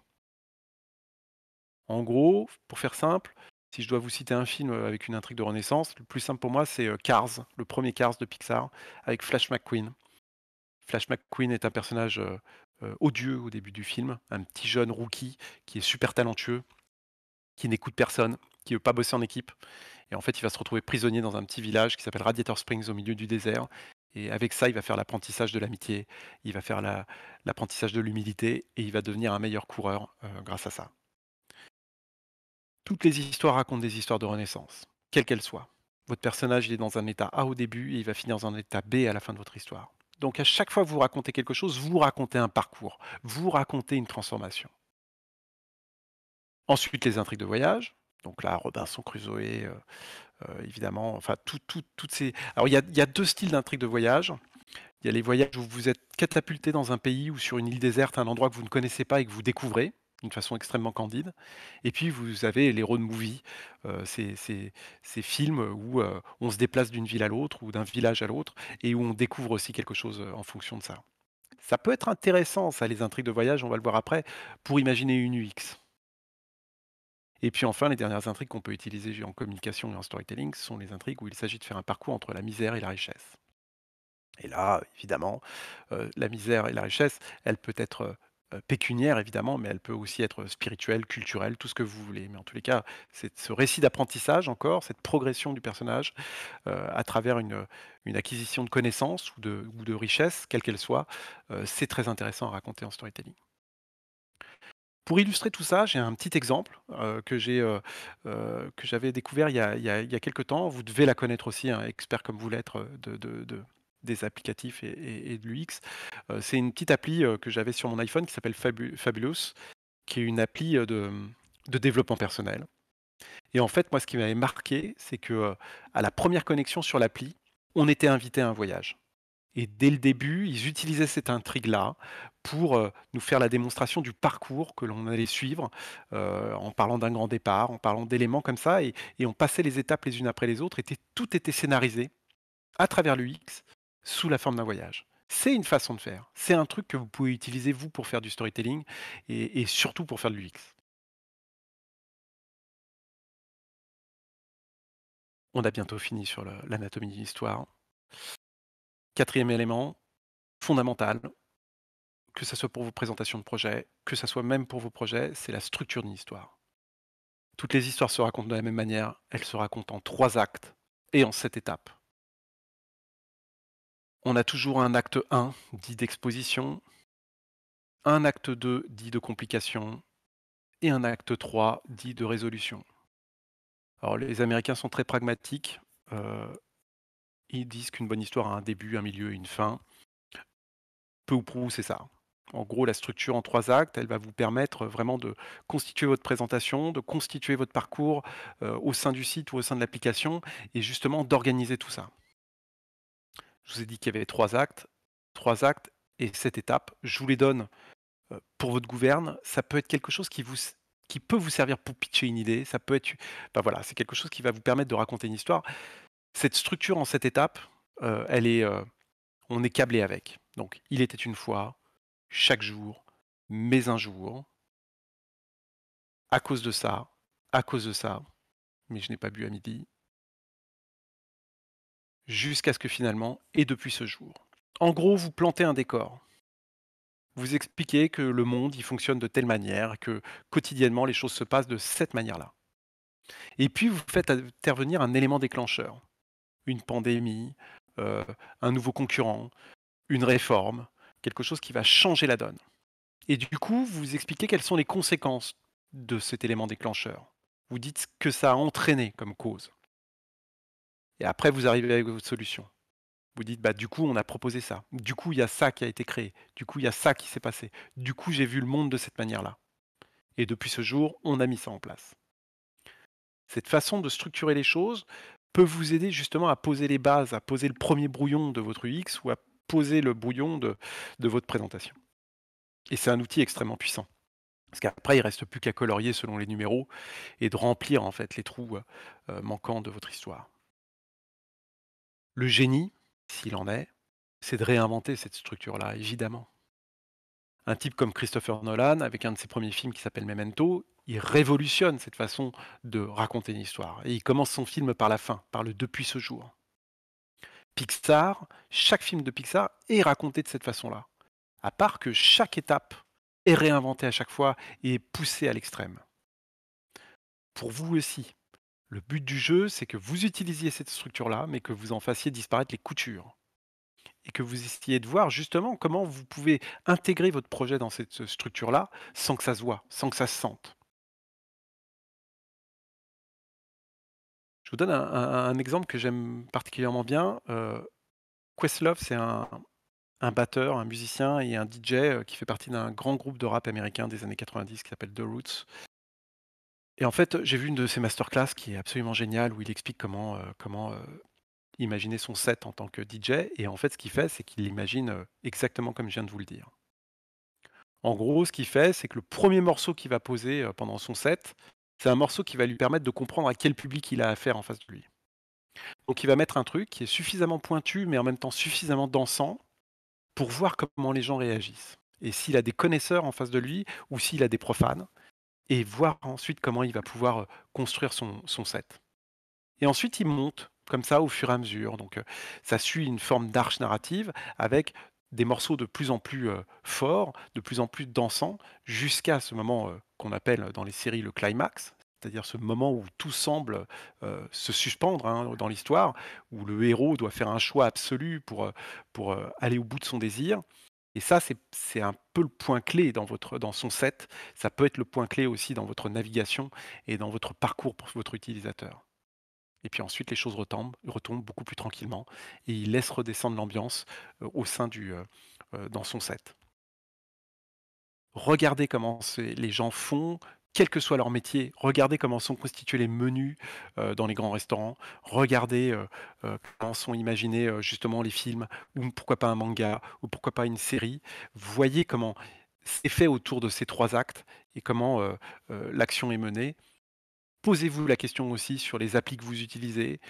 En gros, pour faire simple, si je dois vous citer un film, avec une intrigue de renaissance, le plus simple pour moi, c'est, Cars, le premier Cars de Pixar avec Flash McQueen. Flash McQueen est un personnage, odieux au début du film, un petit jeune rookie qui est super talentueux, qui n'écoute personne, qui veut pas bosser en équipe et en fait, il va se retrouver prisonnier dans un petit village qui s'appelle Radiator Springs au milieu du désert et avec ça, il va faire l'apprentissage de l'amitié, il va faire l'apprentissage de l'humilité et il va devenir un meilleur coureur, grâce à ça. Toutes les histoires racontent des histoires de renaissance, quelles qu'elles soient. Votre personnage, il est dans un état A au début et il va finir dans un état B à la fin de votre histoire. Donc à chaque fois que vous racontez quelque chose, vous racontez un parcours, vous racontez une transformation. Ensuite, les intrigues de voyage. Donc là, Robinson Crusoe, évidemment, enfin toutes ces alors il y a 2 styles d'intrigues de voyage. Il y a les voyages où vous êtes catapulté dans un pays ou sur une île déserte, un endroit que vous ne connaissez pas et que vous découvrez, d'une façon extrêmement candide. Et puis vous avez les road movies, ces films où, on se déplace d'une ville à l'autre ou d'un village à l'autre et où on découvre aussi quelque chose, en fonction de ça. Ça peut être intéressant ça, les intrigues de voyage, on va le voir après, pour imaginer une UX. Et puis enfin, les dernières intrigues qu'on peut utiliser en communication et en storytelling, ce sont les intrigues où il s'agit de faire un parcours entre la misère et la richesse. Et là, évidemment, la misère et la richesse, elle peut être, pécuniaire évidemment, mais elle peut aussi être spirituelle, culturelle, tout ce que vous voulez. Mais en tous les cas, c'est ce récit d'apprentissage encore, cette progression du personnage, à travers une acquisition de connaissances ou de richesses, quelle qu'elle soit, c'est très intéressant à raconter en storytelling. Pour illustrer tout ça, j'ai un petit exemple, que j'avais découvert il y a quelque temps. Vous devez la connaître aussi, hein, expert comme vous l'êtes, des applicatifs et de l'UX. C'est une petite appli, que j'avais sur mon iPhone qui s'appelle Fabulous, qui est une appli, de développement personnel et en fait, moi, ce qui m'avait marqué, c'est que, à la première connexion sur l'appli, on était invité à un voyage. Et dès le début, ils utilisaient cette intrigue-là pour, nous faire la démonstration du parcours que l'on allait suivre, en parlant d'un grand départ, en parlant d'éléments comme ça et on passait les étapes les unes après les autres tout était scénarisé à travers l'UX sous la forme d'un voyage. C'est une façon de faire. C'est un truc que vous pouvez utiliser vous pour faire du storytelling et surtout pour faire de l'UX. On a bientôt fini sur l'anatomie d'une histoire. Quatrième élément, fondamental, que ça soit pour vos présentations de projets, que ça soit même pour vos projets, c'est la structure d'une histoire. Toutes les histoires se racontent de la même manière, elles se racontent en 3 actes et en 7 étapes. On a toujours un acte 1 dit d'exposition, un acte 2 dit de complication et un acte 3 dit de résolution. Alors les Américains sont très pragmatiques, heu, ils disent qu'une bonne histoire a un début, un milieu et une fin. Peu ou prou, c'est ça. En gros, la structure en 3 actes, elle va vous permettre vraiment de constituer votre présentation, de constituer votre parcours, au sein du site ou au sein de l'application et justement d'organiser tout ça. Je vous ai dit qu'il y avait 3 actes et 7 étapes. Je vous les donne, pour votre gouverne. Ça peut être quelque chose qui peut vous servir pour pitcher une idée, ça peut être bah, voilà, c'est quelque chose qui va vous permettre de raconter une histoire. Cette structure en 7 étapes, elle est, on est câblé avec. Donc, il était une fois, chaque jour, mais un jour, à cause de ça, à cause de ça, mais je n'ai pas bu à midi, jusqu'à ce que finalement, et depuis ce jour. En gros, vous plantez un décor. Vous expliquez que le monde, il fonctionne de telle manière, que quotidiennement, les choses se passent de cette manière-là. Et puis, vous faites intervenir un élément déclencheur, une pandémie, heu, un nouveau concurrent, une réforme, quelque chose qui va changer la donne. Et du coup, vous expliquez quelles sont les conséquences de cet élément déclencheur. Vous dites ce que ça a entraîné comme cause. Et après, vous arrivez avec votre solution. Vous dites, bah, du coup, on a proposé ça. Du coup, il y a ça qui a été créé. Du coup, il y a ça qui s'est passé. Du coup, j'ai vu le monde de cette manière-là. Et depuis ce jour, on a mis ça en place. Cette façon de structurer les choses peut vous aider justement à poser les bases, à poser le premier brouillon de votre UX ou à poser le brouillon de votre présentation. Et c'est un outil extrêmement puissant. Parce qu'après, il reste plus qu'à colorier selon les numéros et de remplir, en fait, les trous, manquants de votre histoire. Le génie, s'il en est, c'est de réinventer cette structure-là, évidemment. Un type comme Christopher Nolan, avec un de ses premiers films qui s'appelle Memento, il révolutionne cette façon de raconter une histoire et il commence son film par la fin, par le «Depuis ce jour». Pixar, chaque film de Pixar est raconté de cette façon-là, à part que chaque étape est réinventée à chaque fois et est poussée à l'extrême. Pour vous aussi, le but du jeu, c'est que vous utilisiez cette structure-là, mais que vous en fassiez disparaître les coutures et que vous essayiez de voir justement comment vous pouvez intégrer votre projet dans cette structure-là sans que ça se voie, sans que ça se sente. Je vous donne un exemple que j'aime particulièrement bien. Questlove, c'est un batteur, un musicien et un DJ, qui fait partie d'un grand groupe de rap américain des années 90 qui s'appelle The Roots. Et en fait, j'ai vu une de ses masterclass qui est absolument géniale où il explique comment imaginer son set en tant que DJ et en fait, ce qu'il fait, c'est qu'il l'imagine, exactement comme je viens de vous le dire. En gros, ce qu'il fait, c'est que le premier morceau qu'il va poser, pendant son set, c'est un morceau qui va lui permettre de comprendre à quel public il a affaire en face de lui. Donc il va mettre un truc qui est suffisamment pointu, mais en même temps suffisamment dansant pour voir comment les gens réagissent et s'il a des connaisseurs en face de lui ou s'il a des profanes et voir ensuite comment il va pouvoir, construire son set et ensuite il monte comme ça au fur et à mesure donc ça suit une forme d'arche narrative avec des morceaux de plus en plus, forts, de plus en plus dansants jusqu'à ce moment, qu'on appelle dans les séries le climax. C'est-à-dire ce moment où tout semble, se suspendre, hein, dans l'histoire, où le héros doit faire un choix absolu pour aller au bout de son désir et ça, c'est un peu le point clé dans son set. Ça peut être le point clé aussi dans votre navigation et dans votre parcours pour votre utilisateur. Et puis ensuite, les choses retombent beaucoup plus tranquillement et il laisse redescendre l'ambiance, au sein dans son set. Regardez comment les gens font, quel que soit leur métier. Regardez comment sont constitués les menus, dans les grands restaurants. Regardez, comment sont imaginés, justement les films ou pourquoi pas un manga ou pourquoi pas une série. Voyez comment c'est fait autour de ces 3 actes et comment, l'action est menée. Posez-vous la question aussi sur les applis que vous utilisez,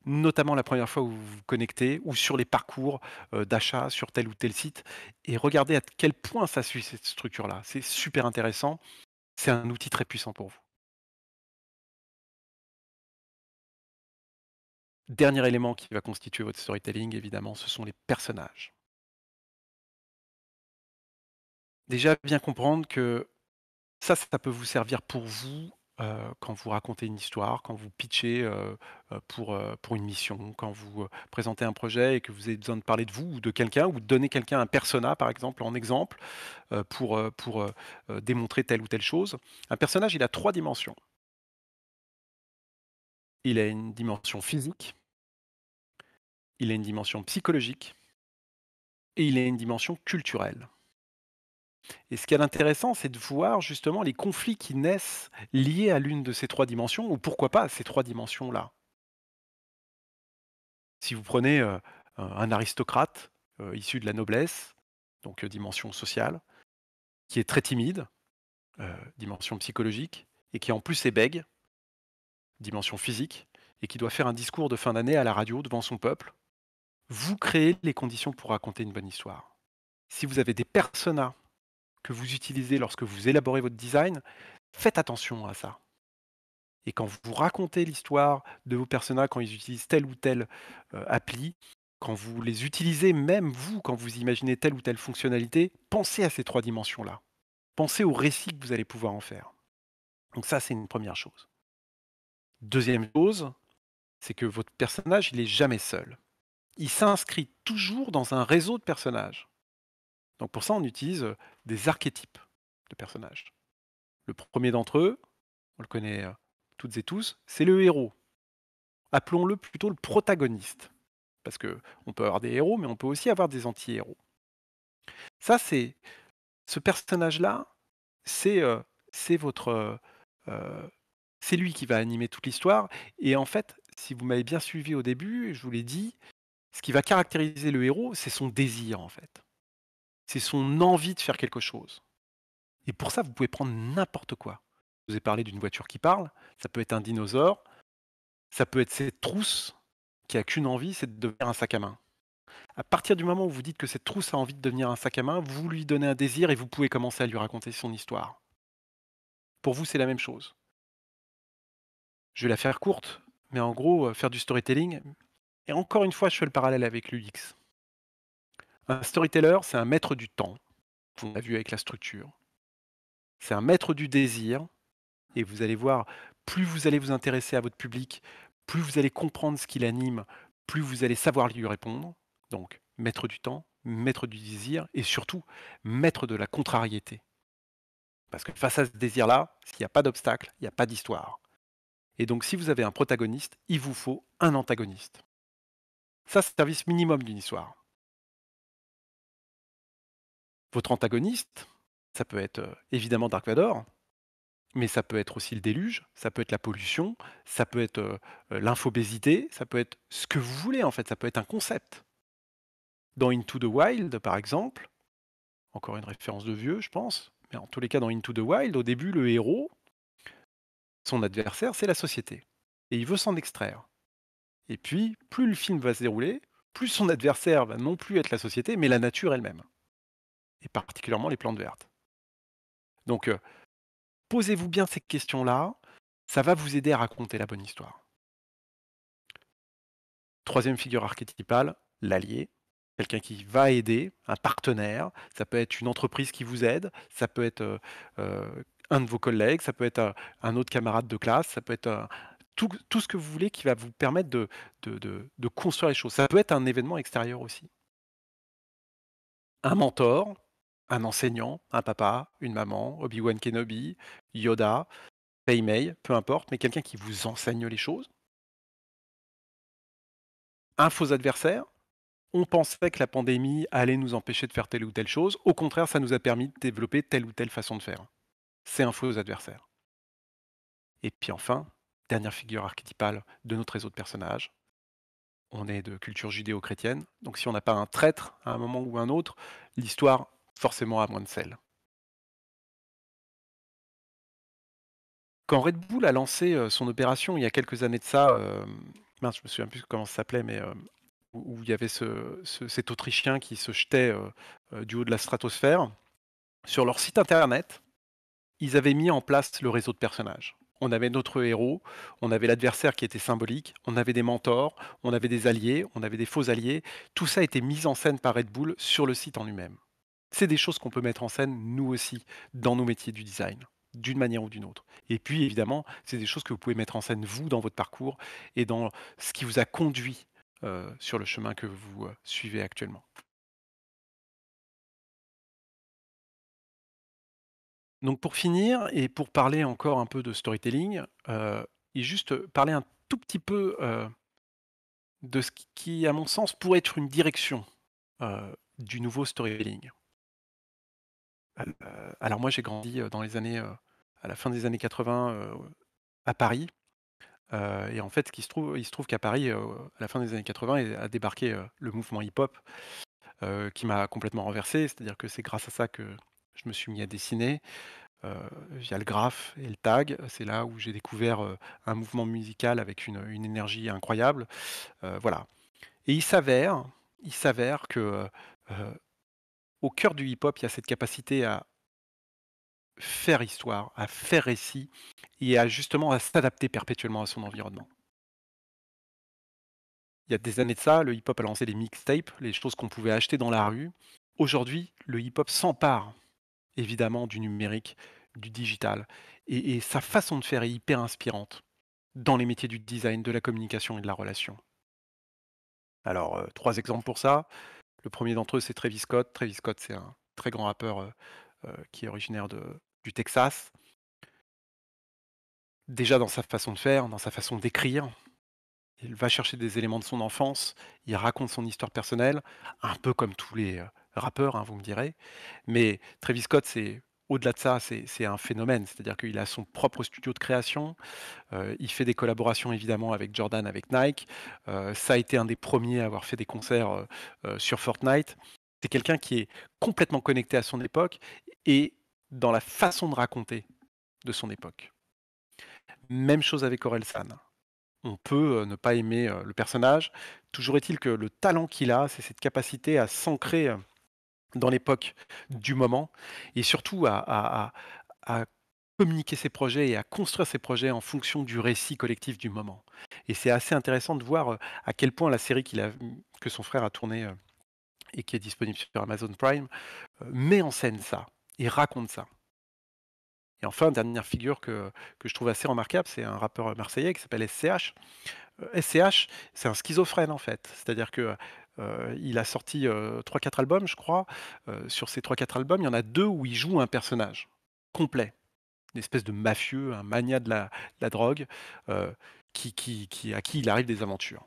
notamment la première fois où vous vous connectez ou sur les parcours, d'achat sur tel ou tel site et regardez à quel point ça suit cette structure-là. C'est super intéressant, c'est un outil très puissant pour vous. Dernier élément qui va constituer votre storytelling évidemment, ce sont les personnages. Déjà bien comprendre que ça peut vous servir pour vous, quand vous racontez une histoire, quand vous pitchez, pour une mission, quand vous, présentez un projet et que vous avez besoin de parler de vous ou de quelqu'un ou de donner quelqu'un un persona, par exemple, en exemple, pour démontrer telle ou telle chose. Un personnage, il a 3 dimensions. Il a une dimension physique, il a une dimension psychologique et il a une dimension culturelle. Et ce qui est intéressant, c'est de voir justement les conflits qui naissent liés à l'une de ces 3 dimensions ou pourquoi pas à ces 3 dimensions-là. Si vous prenez, un aristocrate, issu de la noblesse, donc dimension sociale, qui est très timide, dimension psychologique et qui en plus est bègue, dimension physique et qui doit faire un discours de fin d'année à la radio devant son peuple, vous créez les conditions pour raconter une bonne histoire. Si vous avez des personas que vous utilisez lorsque vous élaborez votre design, faites attention à ça. Et quand vous racontez l'histoire de vos personnages, quand ils utilisent telle ou telle, appli, quand vous les utilisez même vous, quand vous imaginez telle ou telle fonctionnalité, pensez à ces 3 dimensions-là. Pensez au récit que vous allez pouvoir en faire. Donc ça, c'est une première chose. Deuxième chose, c'est que votre personnage, il est jamais seul. Il s'inscrit toujours dans un réseau de personnages. Donc pour ça, on utilise, des archétypes de personnages. Le premier d'entre eux, on le connaît, toutes et tous, c'est le héros. Appelons-le plutôt le protagoniste. Parce que on peut avoir des héros, mais on peut aussi avoir des anti-héros. Ça, c'est ce personnage-là, c'est, c'est votre, c'est lui qui va animer toute l'histoire et en fait, si vous m'avez bien suivi au début, je vous l'ai dit, ce qui va caractériser le héros, c'est son désir, en fait. C'est son envie de faire quelque chose Et pour ça, vous pouvez prendre n'importe quoi. Je vous ai parlé d'une voiture qui parle, ça peut être un dinosaure, ça peut être cette trousse qui a qu'une envie, c'est de devenir un sac à main. À partir du moment où vous dites que cette trousse a envie de devenir un sac à main, vous lui donnez un désir et vous pouvez commencer à lui raconter son histoire. Pour vous, c'est la même chose. Je vais la faire courte, mais en gros, faire du storytelling et encore une fois, je fais le parallèle avec l'UX. Un storyteller, c'est un maître du temps, on l'a vu avec la structure. C'est un maître du désir et vous allez voir, plus vous allez vous intéresser à votre public, plus vous allez comprendre ce qui l'anime, plus vous allez savoir lui répondre. Donc, maître du temps, maître du désir et surtout, maître de la contrariété. Parce que face à ce désir-là, s'il n'y a pas d'obstacle, il n'y a pas d'histoire. Et donc, si vous avez un protagoniste, il vous faut un antagoniste. Ça, c'est le service minimum d'une histoire. Votre antagoniste, ça peut être évidemment Dark Vador, mais ça peut être aussi le déluge, ça peut être la pollution, ça peut être l'infobésité, ça peut être ce que vous voulez en fait, ça peut être un concept. Dans Into the Wild, par exemple, encore une référence de vieux, je pense, mais en tous les cas, dans Into the Wild, au début, le héros, son adversaire, c'est la société. Et il veut s'en extraire. Et puis, plus le film va se dérouler, plus son adversaire va non plus être la société, mais la nature elle-même. Et particulièrement les plantes vertes. Donc, posez-vous bien ces questions-là, ça va vous aider à raconter la bonne histoire. Troisième figure archétypale, l'allié. Quelqu'un qui va aider, un partenaire. Ça peut être une entreprise qui vous aide, ça peut être un de vos collègues, ça peut être un autre camarade de classe, ça peut être tout ce que vous voulez qui va vous permettre de construire les choses. Ça peut être un événement extérieur aussi. Un mentor, un enseignant, un papa, une maman, Obi-Wan Kenobi, Yoda, Pei Mei, peu importe, mais quelqu'un qui vous enseigne les choses. Un faux adversaire. On pensait que la pandémie allait nous empêcher de faire telle ou telle chose. Au contraire, ça nous a permis de développer telle ou telle façon de faire. C'est un faux adversaire. Et puis enfin, dernière figure archétypale de notre réseau de personnages. On est de culture judéo-chrétienne, donc si on n'a pas un traître à un moment ou un autre, l'histoire forcément a moins de sel. Quand Red Bull a lancé son opération il y a quelques années de ça, mince, je me souviens plus comment ça s'appelait, mais où il y avait cet Autrichien qui se jetait du haut de la stratosphère. Sur leur site internet, ils avaient mis en place le réseau de personnages. On avait notre héros, on avait l'adversaire qui était symbolique, on avait des mentors, on avait des alliés, on avait des faux alliés. Tout ça a été mis en scène par Red Bull sur le site en lui-même. C'est des choses qu'on peut mettre en scène, nous aussi, dans nos métiers du design, d'une manière ou d'une autre. Et puis, évidemment, c'est des choses que vous pouvez mettre en scène, vous, dans votre parcours et dans ce qui vous a conduit sur le chemin que vous suivez actuellement. Donc pour finir et pour parler encore un peu de storytelling, et juste parler un tout petit peu, de ce qui, à mon sens, pourrait être une direction, du nouveau storytelling. Alors moi j'ai grandi, dans les années, à la fin des années 80, à Paris, et en fait ce qui se trouve il se trouve qu'à Paris, à la fin des années 80 a débarqué, le mouvement hip-hop, qui m'a complètement renversé. C'est-à-dire que c'est grâce à ça que je me suis mis à dessiner. Via le graphe et le tag, c'est là où j'ai découvert, un mouvement musical avec une énergie incroyable, voilà. Et il s'avère que, au cœur du hip-hop, il y a cette capacité à faire histoire, à faire récit et à justement à s'adapter perpétuellement à son environnement. Il y a des années de ça, le hip-hop a lancé les mixtapes, les choses qu'on pouvait acheter dans la rue. Aujourd'hui, le hip-hop s'empare évidemment du numérique, du digital et sa façon de faire est hyper inspirante dans les métiers du design, de la communication et de la relation. Alors, 3 exemples pour ça. Le premier d'entre eux, c'est Travis Scott. Travis Scott, c'est un très grand rappeur, qui est originaire du Texas. Déjà dans sa façon de faire, dans sa façon d'écrire, il va chercher des éléments de son enfance, il raconte son histoire personnelle, un peu comme tous les, rappeurs, hein, vous me direz. Mais Travis Scott, c'est au-delà de ça, c'est un phénomène. C'est-à-dire qu'il a son propre studio de création, il fait des collaborations évidemment avec Jordan, avec Nike. Ça a été un des premiers à avoir fait des concerts, sur Fortnite. C'est quelqu'un qui est complètement connecté à son époque et dans la façon de raconter de son époque. Même chose avec Orelsan. On peut, ne pas aimer, le personnage. Toujours est-il que le talent qu'il a, c'est cette capacité à s'ancrer, dans l'époque du moment et surtout à communiquer ses projets et à construire ses projets en fonction du récit collectif du moment. Et c'est assez intéressant de voir, à quel point la série que son frère a tournée, et qui est disponible sur Amazon Prime, met en scène ça et raconte ça. Et enfin, dernière figure que je trouve assez remarquable, c'est un rappeur marseillais qui s'appelle SCH. SCH, c'est un schizophrène en fait. C'est-à-dire que, il a sorti, 3-4 albums je crois. Sur ces 3-4 albums, il y en a 2 où il joue un personnage complet, une espèce de mafieux, un mania de la drogue, heu, à qui il arrive des aventures.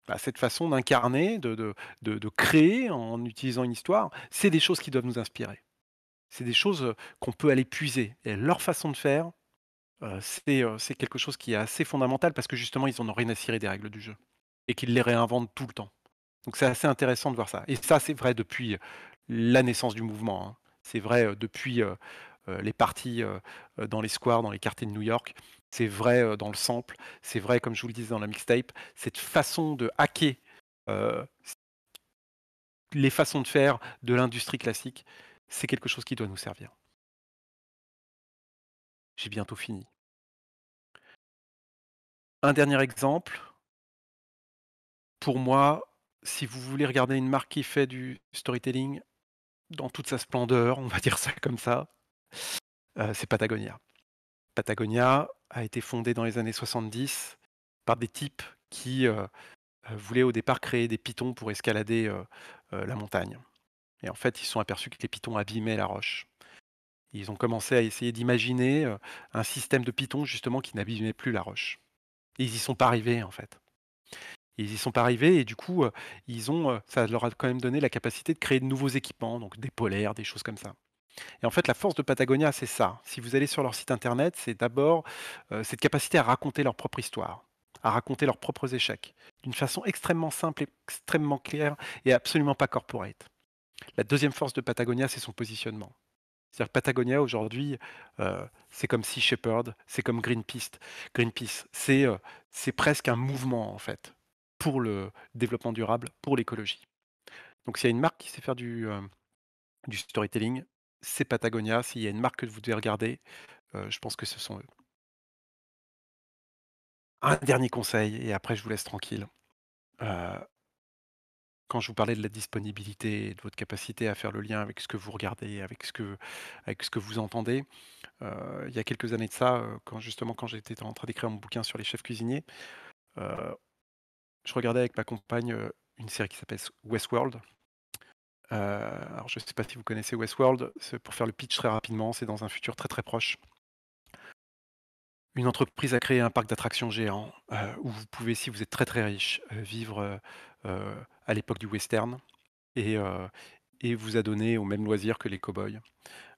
Bah, cette façon d'incarner, de créer en utilisant une histoire, c'est des choses qui doivent nous inspirer. C'est des choses, qu'on peut aller puiser et leur façon de faire, c'est quelque chose qui est assez fondamental parce que justement ils en ont rien à cirer des règles du jeu et qu'ils les réinventent tout le temps. Donc c'est assez intéressant de voir ça et ça c'est vrai depuis, la naissance du mouvement, hein. C'est vrai, depuis, les parties, dans les squares, dans les quartiers de New York. C'est vrai, dans le sample. C'est vrai, comme je vous le disais dans la mixtape, cette façon de hacker, heu, les façons de faire de l'industrie classique, c'est quelque chose qui doit nous servir. J'ai bientôt fini. Un dernier exemple, pour moi, si vous voulez regarder une marque qui fait du storytelling dans toute sa splendeur, on va dire ça comme ça, c'est Patagonia. Patagonia a été fondée dans les années 70 par des types qui, voulaient au départ créer des pitons pour escalader, la montagne et en fait, ils se sont aperçus que les pitons abîmaient la roche. Ils ont commencé à essayer d'imaginer, un système de pitons justement qui n'abîmait plus la roche et ils y sont pas arrivés en fait. Ils y sont pas arrivés et du coup, ça leur a quand même donné la capacité de créer de nouveaux équipements, donc des polaires, des choses comme ça. Et en fait, la force de Patagonia, c'est ça. Si vous allez sur leur site internet, c'est d'abord, cette capacité à raconter leur propre histoire, à raconter leurs propres échecs, d'une façon extrêmement simple, extrêmement claire et absolument pas corporate. La deuxième force de Patagonia, c'est son positionnement. C'est-à-dire que Patagonia aujourd'hui, c'est comme Sea Shepherd, c'est comme Greenpeace, c'est presque un mouvement en fait, pour le développement durable, pour l'écologie. Donc s'il y a une marque qui sait faire du storytelling, c'est Patagonia. S'il y a une marque que vous devez regarder, je pense que ce sont eux. Un dernier conseil et après je vous laisse tranquille. Heu, Quand je vous parlais de la disponibilité et de votre capacité à faire le lien avec ce que vous regardez, avec ce que vous entendez, il y a quelques années de ça, quand j'étais en train d'écrire mon bouquin sur les chefs cuisiniers, heu, je regardais avec ma compagne, une série qui s'appelle Westworld. Alors je ne sais pas si vous connaissez Westworld, c'est pour faire le pitch très rapidement, c'est dans un futur très, très proche. Une entreprise a créé un parc d'attractions géant, où vous pouvez, si vous êtes très, très riche, vivre, à l'époque du western et heu et vous adonner aux mêmes loisirs que les cow-boys.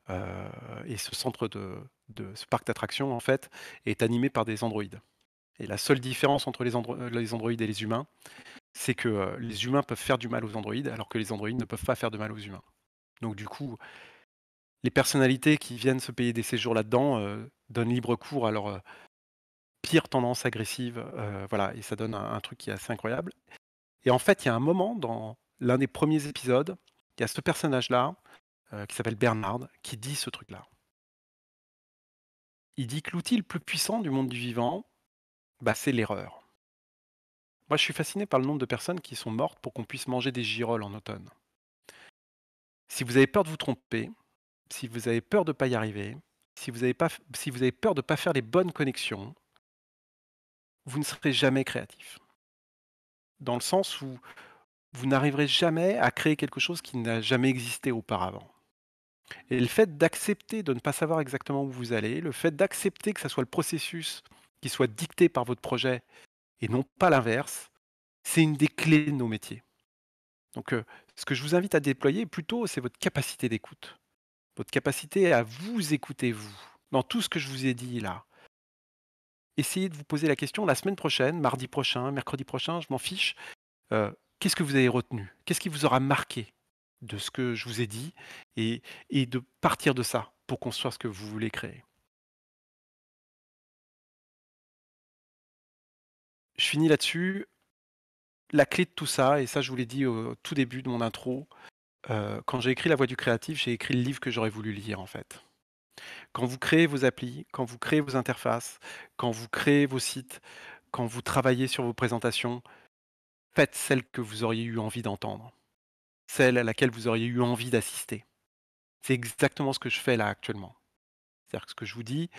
Heu et ce centre de ce parc d'attractions, en fait, est animé par des androïdes et la seule différence entre les androïdes et les humains, c'est que, les humains peuvent faire du mal aux androïdes, alors que les androïdes ne peuvent pas faire de mal aux humains. Donc du coup, les personnalités qui viennent se payer des séjours là-dedans, donnent libre cours à leur, pire tendance agressive, voilà et ça donne un truc qui est assez incroyable et en fait, il y a un moment dans l'un des premiers épisodes, il y a ce personnage-là, qui s'appelle Bernard, qui dit ce truc-là. Il dit que l'outil le plus puissant du monde du vivant, bah, c'est l'erreur. Moi, je suis fasciné par le nombre de personnes qui sont mortes pour qu'on puisse manger des girolles en automne. Si vous avez peur de vous tromper, si vous avez peur de ne pas y arriver, si vous avez peur de ne pas faire les bonnes connexions, vous ne serez jamais créatif. Dans le sens où vous n'arriverez jamais à créer quelque chose qui n'a jamais existé auparavant. Et le fait d'accepter de ne pas savoir exactement où vous allez, le fait d'accepter que ça soit le processus qui soit dicté par votre projet et non pas l'inverse, c'est une des clés de nos métiers. Donc, ce que je vous invite à déployer plutôt, c'est votre capacité d'écoute. Votre capacité à vous écouter vous, dans tout ce que je vous ai dit là. Essayez de vous poser la question la semaine prochaine, mardi prochain, mercredi prochain, je m'en fiche. Qu'est-ce que vous avez retenu? Qu'est-ce qui vous aura marqué de ce que je vous ai dit? Et de partir de ça. pour construire ce que vous voulez créer. Je finis là-dessus. La clé de tout ça, et ça je vous l'ai dit au tout début de mon intro, quand j'ai écrit La Voix du créatif, j'ai écrit le livre que j'aurais voulu lire en fait. Quand vous créez vos applis, quand vous créez vos interfaces, quand vous créez vos sites, quand vous travaillez sur vos présentations, faites celle que vous auriez eu envie d'entendre, celle à laquelle vous auriez eu envie d'assister. C'est exactement ce que je fais là actuellement. C'est-à-dire que ce que je vous dis,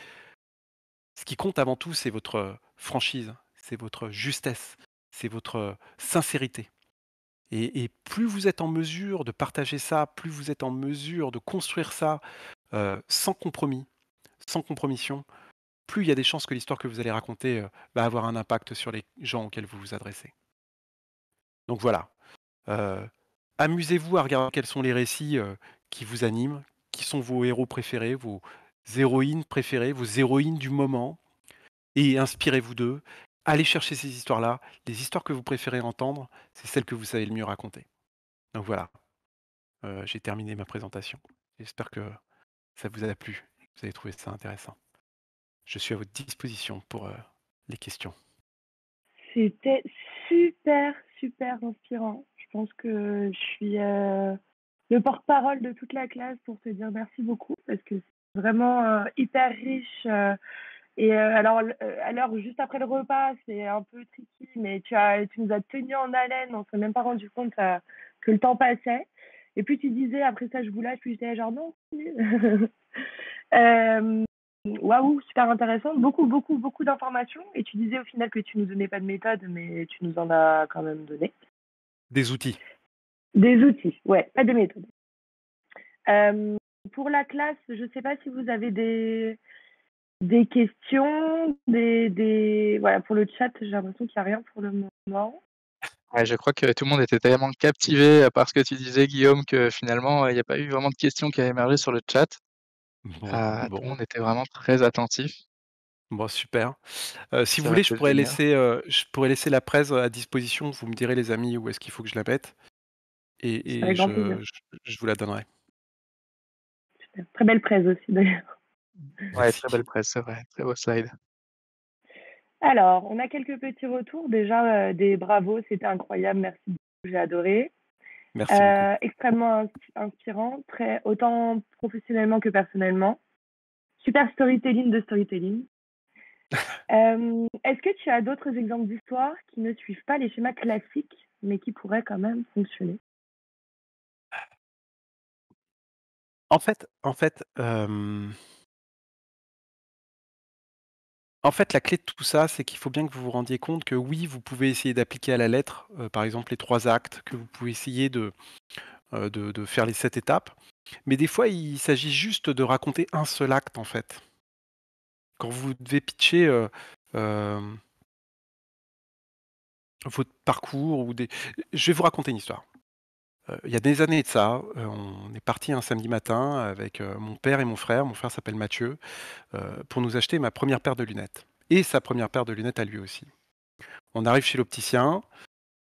ce qui compte avant tout, c'est votre franchise, c'est votre justesse, c'est votre sincérité. Et plus vous êtes en mesure de partager ça, plus vous êtes en mesure de construire ça, sans compromis, sans compromission, plus il y a des chances que l'histoire que vous allez raconter, va avoir un impact sur les gens auxquels vous vous adressez. Donc voilà, heu, amusez-vous à regarder quels sont les récits, qui vous animent, qui sont vos héros préférés, vos héroïnes préférées, vos héroïnes du moment, et inspirez-vous d'eux. Allez chercher ces histoires-là. Les histoires que vous préférez entendre, c'est celles que vous savez le mieux raconter. Donc voilà. J'ai terminé ma présentation. J'espère que ça vous a plu, que vous avez trouvé ça intéressant. Je suis à votre disposition pour, les questions. C'était super, super inspirant. Je pense que je suis le porte-parole de toute la classe pour te dire merci beaucoup parce que c'est vraiment hyper riche. Et alors, à l'heure juste après le repas, c'est un peu tricky, mais tu nous as tenus en haleine. On s'est même pas rendu compte que le temps passait. Et puis tu disais, après ça, je vous lâche, puis j'étais genre non. euh, Waouh, super intéressant. Beaucoup, beaucoup, beaucoup d'informations. Et tu disais au final que tu nous donnais pas de méthode, mais tu nous en as quand même donné. Des outils. Des outils, ouais, pas de méthode. Euh, pour la classe, je ne sais pas si vous avez des questions, voilà, pour le chat, j'ai l'impression qu'il n'y a rien pour le moment. Ouais, je crois que tout le monde était tellement captivé par ce que tu disais, Guillaume, que finalement, il y a pas eu vraiment de questions qui a émergé sur le chat. Bon, Tout le bon, monde était vraiment très attentif. bon, super. Si vous Ça va voulez, peut-être venir. je pourrais laisser la presse à disposition. Vous me direz les amis où est-ce qu'il faut que je la mette, et Avec grand plaisir. je vous la donnerai. Très belle presse aussi, d'ailleurs. Ouais, Merci. très belle presse, c'est vrai, très beau slide. Alors, on a quelques petits retours. Déjà, des bravos, c'était incroyable, merci beaucoup, j'ai adoré. Merci beaucoup. Extrêmement inspirant, très, autant professionnellement que personnellement. Super storytelling de storytelling. Est-ce que tu as d'autres exemples d'histoires qui ne suivent pas les schémas classiques, mais qui pourraient quand même fonctionner? En fait, la clé de tout ça, c'est qu'il faut bien que vous vous rendiez compte que oui, vous pouvez essayer d'appliquer à la lettre, par exemple les 3 actes, que vous pouvez essayer de faire les 7 étapes, mais des fois, il s'agit juste de raconter un seul acte, en fait. Quand vous devez pitcher, hem, votre parcours ou des je vais vous raconter une histoire. Il y a des années de ça, on est parti un samedi matin avec, mon père et mon frère. Mon frère s'appelle Mathieu, pour nous acheter ma première paire de lunettes et sa première paire de lunettes à lui aussi. On arrive chez l'opticien,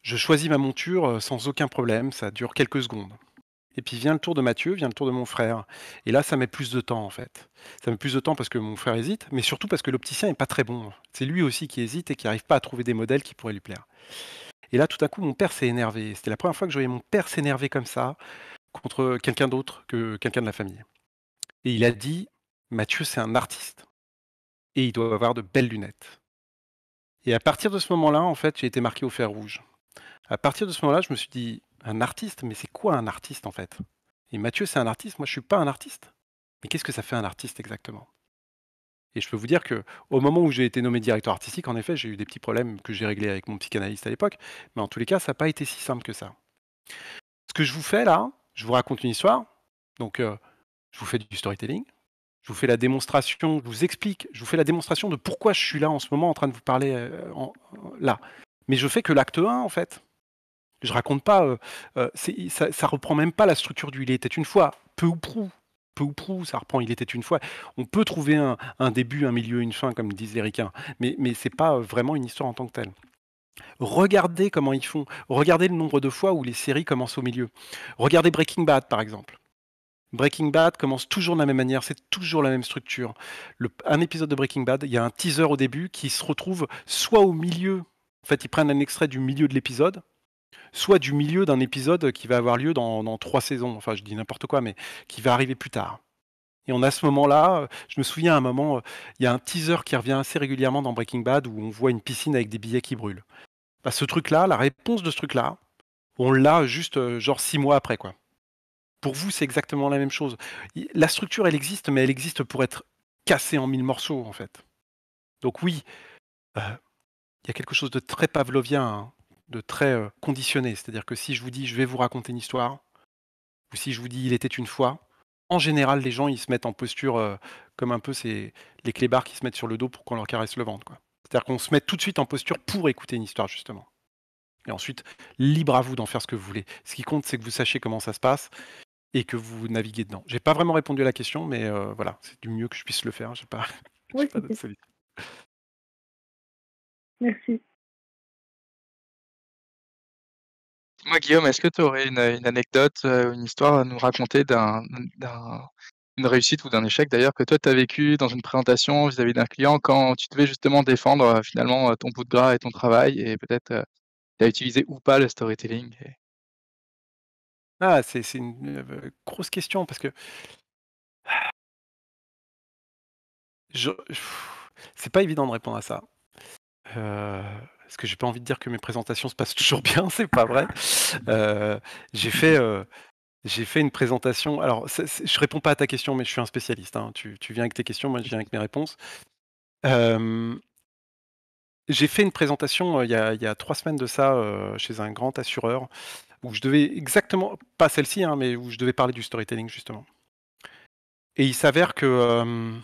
je choisis ma monture, sans aucun problème, ça dure quelques secondes. Et puis vient le tour de Mathieu, vient le tour de mon frère. Et là, ça met plus de temps en fait. Ça met plus de temps parce que mon frère hésite, mais surtout parce que l'opticien est pas très bon. C'est lui aussi qui hésite et qui arrive pas à trouver des modèles qui pourraient lui plaire. Et là, tout à coup, mon père s'est énervé. C'était la première fois que je voyais mon père s'énerver comme ça contre quelqu'un d'autre que quelqu'un de la famille. Et il a dit: «Mathieu, c'est un artiste et il doit avoir de belles lunettes». Et à partir de ce moment-là, en fait, j'ai été marqué au fer rouge. À partir de ce moment-là, je me suis dit: «Un artiste? Mais c'est quoi un artiste, en fait?» Et Mathieu, c'est un artiste, moi je suis pas un artiste. Mais qu'est-ce que ça fait un artiste exactement? Et je peux vous dire que au moment où j'ai été nommé directeur artistique, en effet, j'ai eu des petits problèmes que j'ai réglés avec mon psychanalyste à l'époque, mais en tous les cas, ça n'a pas été si simple que ça. Ce que je vous fais là, je vous raconte une histoire, donc je vous fais du storytelling, je vous fais la démonstration, je vous explique, je vous fais la démonstration de pourquoi je suis là en ce moment en train de vous parler, là. Mais je fais que l'acte 1 en fait. Je raconte pas, ça reprend même pas la structure du «Il était une fois», peu ou prou, ça reprend «Il était une fois». On peut trouver un début, un milieu, une fin, comme disent les ricains, mais c'est pas, vraiment une histoire en tant que telle. Regardez comment ils font, regardez le nombre de fois où les séries commencent au milieu. Regardez Breaking Bad, par exemple. Breaking Bad commence toujours de la même manière, c'est toujours la même structure. Un épisode de Breaking Bad, il y a un teaser au début qui se retrouve soit au milieu, en fait, ils prennent un extrait du milieu de l'épisode, soit du milieu d'un épisode qui va avoir lieu dans 3 saisons. Enfin, je dis n'importe quoi, mais qui va arriver plus tard. Et on a ce moment-là, je me souviens à un moment, il y a un teaser qui revient assez régulièrement dans Breaking Bad où on voit une piscine avec des billets qui brûlent. Bah, ce truc-là, la réponse de ce truc-là, on l'a juste, genre 6 mois après, quoi. Pour vous, c'est exactement la même chose. La structure, elle existe, mais elle existe pour être cassée en 1000 morceaux, en fait. Donc oui, heu, il y a quelque chose de très pavlovien, hein, de très, conditionné. C'est-à-dire que si je vous dis: «Je vais vous raconter une histoire», ou si je vous dis: «Il était une fois», en général, les gens, ils se mettent en posture, comme un peu c'est les clébards qui se mettent sur le dos pour qu'on leur caresse le ventre, quoi. C'est-à-dire qu'on se met tout de suite en posture pour écouter une histoire, justement. Et ensuite, libre à vous d'en faire ce que vous voulez. Ce qui compte, c'est que vous sachiez comment ça se passe et que vous naviguez dedans. J'ai pas vraiment répondu à la question, mais voilà, c'est du mieux que je puisse le faire. J'ai pas j'ai Ouais, pas d'autre c'était solution. merci. Dis-moi Guillaume, est-ce que tu aurais une anecdote, une histoire à nous raconter d'un d'une réussite ou d'un échec d'ailleurs que toi tu as vécu dans une présentation vis-à-vis d'un client quand tu devais justement défendre, finalement, ton bout de gras et ton travail et peut-être, tu as utilisé ou pas le storytelling et Ah, c'est une, grosse question parce que je c'est pas évident de répondre à ça. Parce que j'ai pas envie de dire que mes présentations se passent toujours bien, c'est pas vrai. Heu, j'ai fait, heu, j'ai fait une présentation alors je réponds pas à ta question, mais je suis un spécialiste, hein. Tu viens avec tes questions, moi je viens avec mes réponses. Hem, j'ai fait une présentation, il y a 3 semaines de ça, chez un grand assureur où je devais exactement pas celle-ci, hein, mais où je devais parler du storytelling justement. Et il s'avère que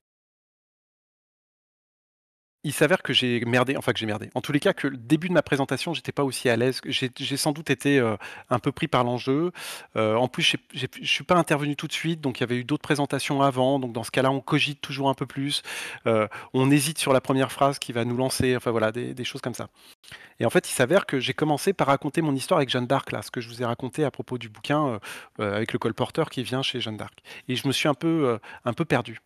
j'ai merdé, enfin que j'ai merdé. En tous les cas, que le début de ma présentation, j'étais pas aussi à l'aise. J'ai sans doute été, un peu pris par l'enjeu. En plus, je suis pas intervenu tout de suite, donc il y avait eu d'autres présentations avant. Donc dans ce cas-là, on cogite toujours un peu plus. On hésite sur la première phrase qui va nous lancer, enfin voilà, des choses comme ça. Et en fait, il s'avère que j'ai commencé par raconter mon histoire avec Jeanne d'Arc, là, ce que je vous ai raconté à propos du bouquin, avec le colporteur qui vient chez Jeanne d'Arc. Et je me suis un peu perdu.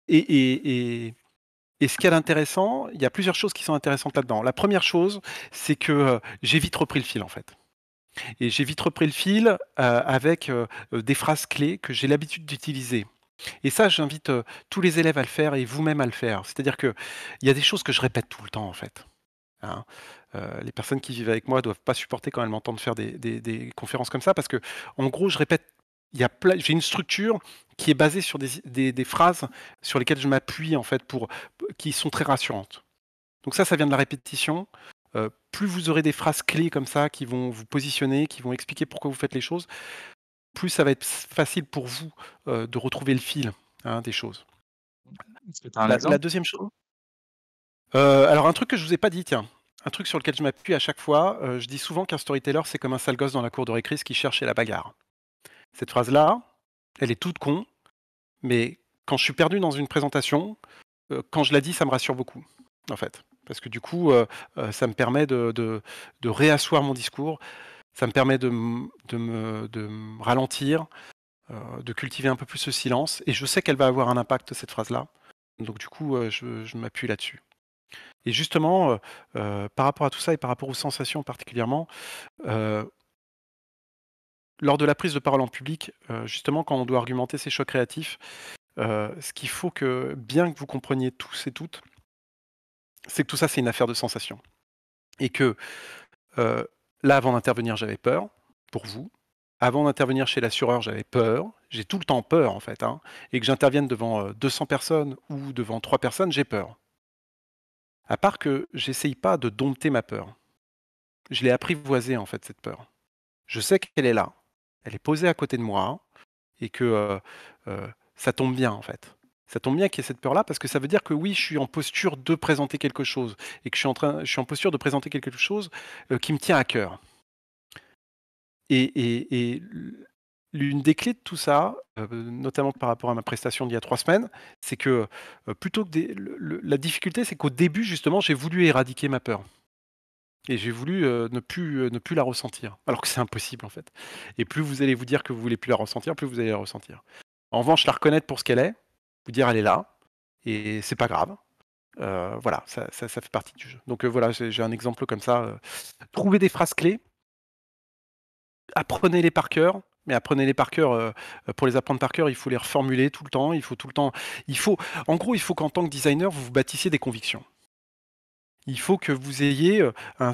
Et et et et ce qu'il y a d'intéressant, il y a plusieurs choses qui sont intéressantes là-dedans. La première chose, c'est que, j'ai vite repris le fil, en fait. Et j'ai vite repris le fil, avec, des phrases clés que j'ai l'habitude d'utiliser. Et ça, j'invite, tous les élèves à le faire et vous-même à le faire. C'est-à-dire qu'il y a des choses que je répète tout le temps, en fait, hein. Les personnes qui vivent avec moi doivent pas supporter quand elles m'entendent faire des conférences comme ça parce que, en gros, je répète il y a plein j'ai une structure qui est basée sur des phrases sur lesquelles je m'appuie, en fait, qui sont très rassurantes. Donc ça vient de la répétition. Plus vous aurez des phrases clés comme ça qui vont vous positionner, qui vont expliquer pourquoi vous faites les choses, plus ça va être facile pour vous, de retrouver le fil, hein, des choses. est-ce que tu as un La exemple 2e chose alors un truc que je vous ai pas dit, tiens, un truc sur lequel je m'appuie à chaque fois, je dis souvent qu'un storyteller, c'est comme un sale gosse dans la cour de récré qui cherche la bagarre. Cette phrase-là, elle est toute con, mais quand je suis perdu dans une présentation, quand je la dis, ça me rassure beaucoup, en fait. Parce que du coup, ça me permet de réasseoir mon discours, ça me permet de me ralentir, de cultiver un peu plus ce silence et je sais qu'elle va avoir un impact cette phrase-là. Donc du coup, je m'appuie là-dessus. Et justement, par rapport à tout ça et par rapport aux sensations particulièrement, heu, lors de la prise de parole en public, justement quand on doit argumenter ses choix créatifs, ce qu'il faut que bien que vous compreniez tous et toutes, c'est que tout ça, c'est une affaire de sensations. Et que, là, avant d'intervenir, j'avais peur, pour vous. Avant d'intervenir chez l'assureur, j'avais peur. J'ai tout le temps peur, en fait, hein. Et que j'intervienne devant, 200 personnes ou devant 3 personnes, j'ai peur. À part que j'essaye pas de dompter ma peur. Je l'ai apprivoisée, en fait, cette peur. Je sais qu'elle est là. Elle est posée à côté de moi et que, ça tombe bien, en fait. Ça tombe bien qu'il y ait cette peur-là parce que ça veut dire que oui, je suis en posture de présenter quelque chose et que je suis en posture de présenter quelque chose, qui me tient à cœur. Et l'une des clés de tout ça, notamment par rapport à ma prestation d'il y a 3 semaines, c'est que, plutôt que la difficulté, c'est qu'au début, justement, j'ai voulu éradiquer ma peur. et j'ai voulu, ne plus la ressentir, alors que c'est impossible, en fait. Et plus vous allez vous dire que vous voulez plus la ressentir, plus vous allez la ressentir. En revanche, la reconnaître pour ce qu'elle est, vous dire: «Elle est là et c'est pas grave». Voilà, ça fait partie du jeu. Donc, voilà, j'ai un exemple comme ça, trouvez des phrases clés, apprenez-les par cœur, mais apprenez-les par cœur, pour les apprendre par cœur, il faut les reformuler tout le temps, il faut tout le temps il faut en gros, il faut qu'en tant que designer, vous vous bâtissiez des convictions. Il faut que vous ayez,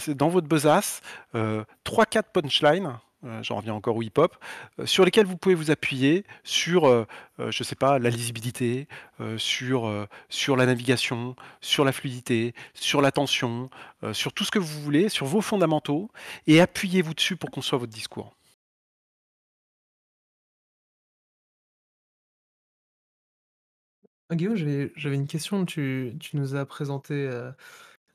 dans votre besace, 3-4 punchlines, j'en reviens encore au hip-hop, sur lesquelles vous pouvez vous appuyer sur, je sais pas, la lisibilité, sur la navigation, sur la fluidité, sur l'attention, sur tout ce que vous voulez, sur vos fondamentaux et appuyez-vous dessus pour construire votre discours. Ah, Guillaume, j'avais une question. Tu nous as présenté,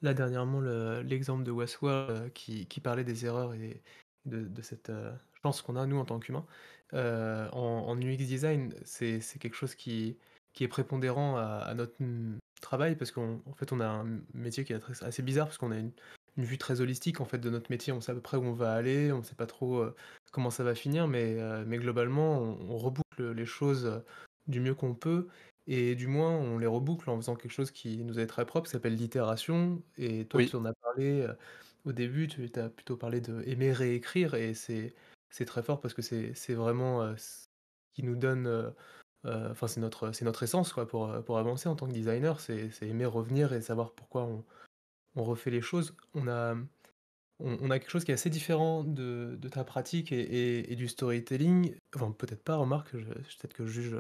là dernièrement l'exemple de Westworld, qui parlait des erreurs et de cette, chance qu'on a nous en tant qu'humains. En UX design, c'est quelque chose qui est prépondérant à notre, travail parce qu'en fait, on a un métier qui est très assez bizarre parce qu'on a une vue très holistique en fait de notre métier. On sait à peu près où on va aller, on sait pas trop, comment ça va finir, mais globalement, on reboucle les choses, du mieux qu'on peut et du moins, on les reboucle en faisant quelque chose qui nous est très propre, qui s'appelle l'itération. Et toi, Oui, tu en as parlé, au début, tu as plutôt parlé de aimer réécrire et c'est très fort parce que c'est vraiment, ce qui nous donne, enfin, c'est notre essence, quoi, pour avancer en tant que designer. C'est aimer revenir et savoir pourquoi on refait les choses. On a quelque chose qui est assez différent de ta pratique et du storytelling. Enfin, peut-être pas, remarque, peut-être que je juge,